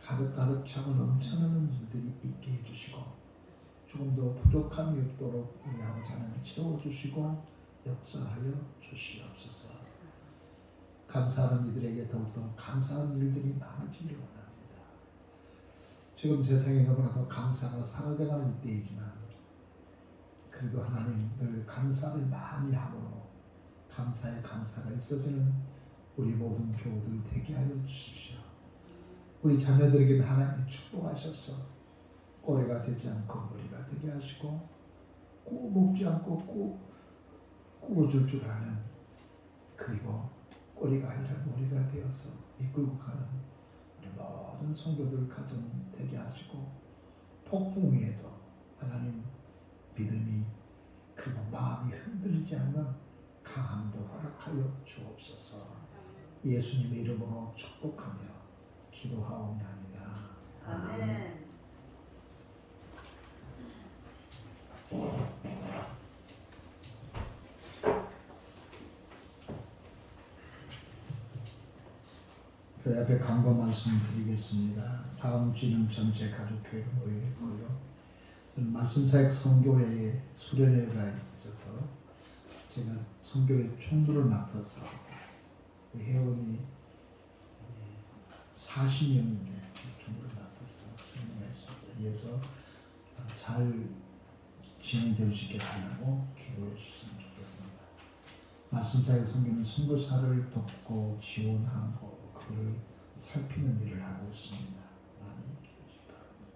가득가득 차고 넘쳐나는 일들이 있게 해주시고 조금 더 부족함이 없도록 우리 아버지 하나님 채워주시고 역사하여 주시옵소서. 감사하는 이들에게 더욱더 감사한 일들이 많아지기를 원합니다. 지금 세상에 너무나도 감사가 사라져가는 이때이지만 그래도 하나님 늘 감사를 많이 함으로 감사에 감사가 있어지는 우리 모든 교우들 되게 하여 주십시오. 우리 자녀들에게 하나님 축복하셔서 꼬리가 되지 않고 머리가 되게 하시고 꾸 먹지 않고 꾸어줄 줄 아는, 그리고 꼬리가 아니라 머리가 되어서 이끌고 가는 우리 모든 성도들 가정 되게 하시고, 폭풍 위에도 하나님 믿음이 그리고 마음이 흔들리지 않는 강함도 허락하여 주옵소서. 예수님의 이름으로 축복하며 기도하옵나이다. 아멘. 교회 앞에 간구 말씀드리겠습니다. 다음 주는 전체 가족회의로 모이겠고요. 말씀사역 선교회에 수련회가 있어서 제가 선교회 총무를 맡아서 우리 회원이 40명 총무를 맡아서 수련회했습니다. 이어서 잘 진행될 수 있게 달라고 기도해 주시면 좋겠습니다. 말씀사역 선교는 선교사를 돕고 지원하고 그를 살피는 일을 하고 있습니다. 많이 기도해 주시기 바랍니다.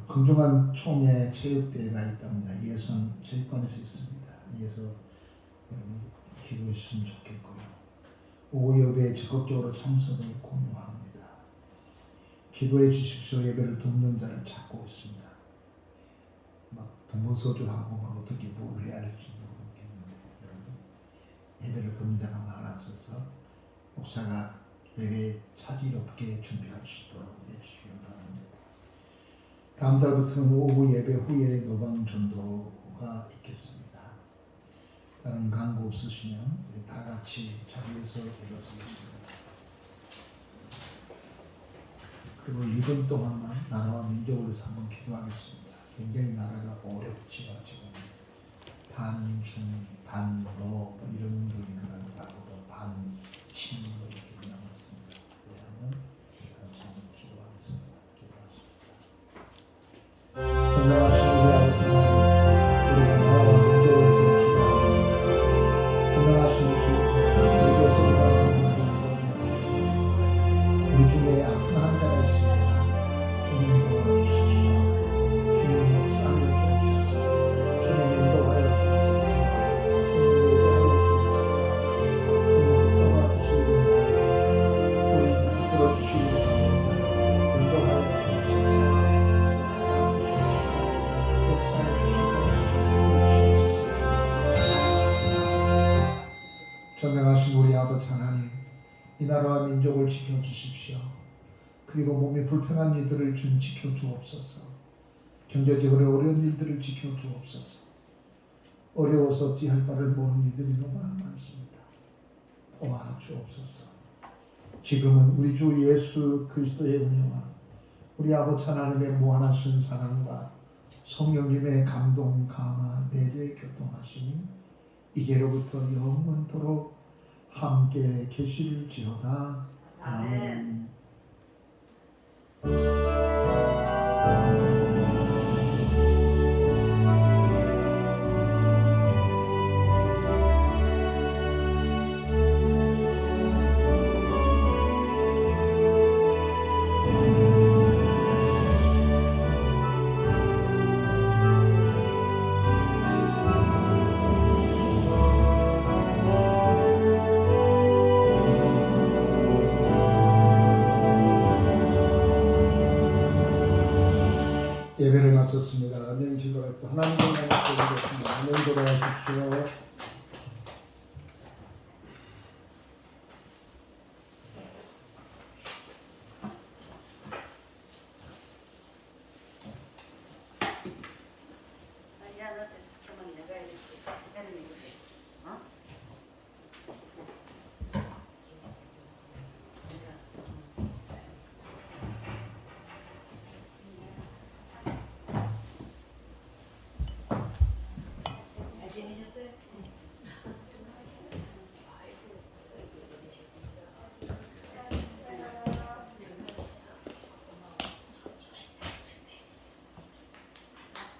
긍정한 총회 체육대회가 있답니다. 예선 체육관에서 있습니다. 이어서 여러분 기도해 주시면 좋겠고요. 오후 예배에 적극적으로 참석을 권유합니다. 기도해 주십시오. 예배를 돕는 자를 찾고 있습니다. 막 동문서주하고 막 어떻게 뭘 해야 할지 모르겠는데 여러분 예배를 돕는 자가 많아져서 목사가 예배에 차질 없게 준비할 수 있도록 해주시기 바랍니다. 다음 달부터는 오후 예배 후에 노방 전도가 있겠습니다. 다른 강구 없으시면 우리 다 같이 자리에서 일어서겠습니다. 그리고 1분 동안만 나라와 민족을 위해서 한번 기도하겠습니다. 굉장히 나라가 어렵지요. 지금 반중, 반로 이런 분이 나가고 반신 이렇게 남았습니다. 그러면 한번 기도하겠습니다. 기도하십시다. 건강하신 우리 아버지 하나님, 우리가 나라와 민족을 위해서 기도합니다. 건강하신 주, 우리 교회에서 우리 중에 아픈 환자가 있습니다. 주님 도와주십시오. 주님 역사하여 주옵소서. 주님 인도하여 주옵소서. 주님 예배하여 주옵소서. 주님 도와주시기 바랍니다. 우리 들어주시기 바랍니다. 인도하여 주옵소서. 역사해 주시고 전능하신 우리 아버지 하나님, 이 나라와 민족을 지켜주십시오. 그리고 몸이 불편한 이들을 좀 지켜주옵소서. 경제적으로 어려운 일들을 지켜주옵소서. 어려워서 어찌할 바를 모르는 이들이 너무나 많습니다. 도와주옵소서. 지금은 우리 주 예수 그리스도의 은혜와 우리 아버지 하나님의 무한하신 사랑과 성령님의 감동, 감화, 내재 교통하시니 이제로부터 영원토록 함께 계실지어다. 아멘. 예배를 마쳤습니다.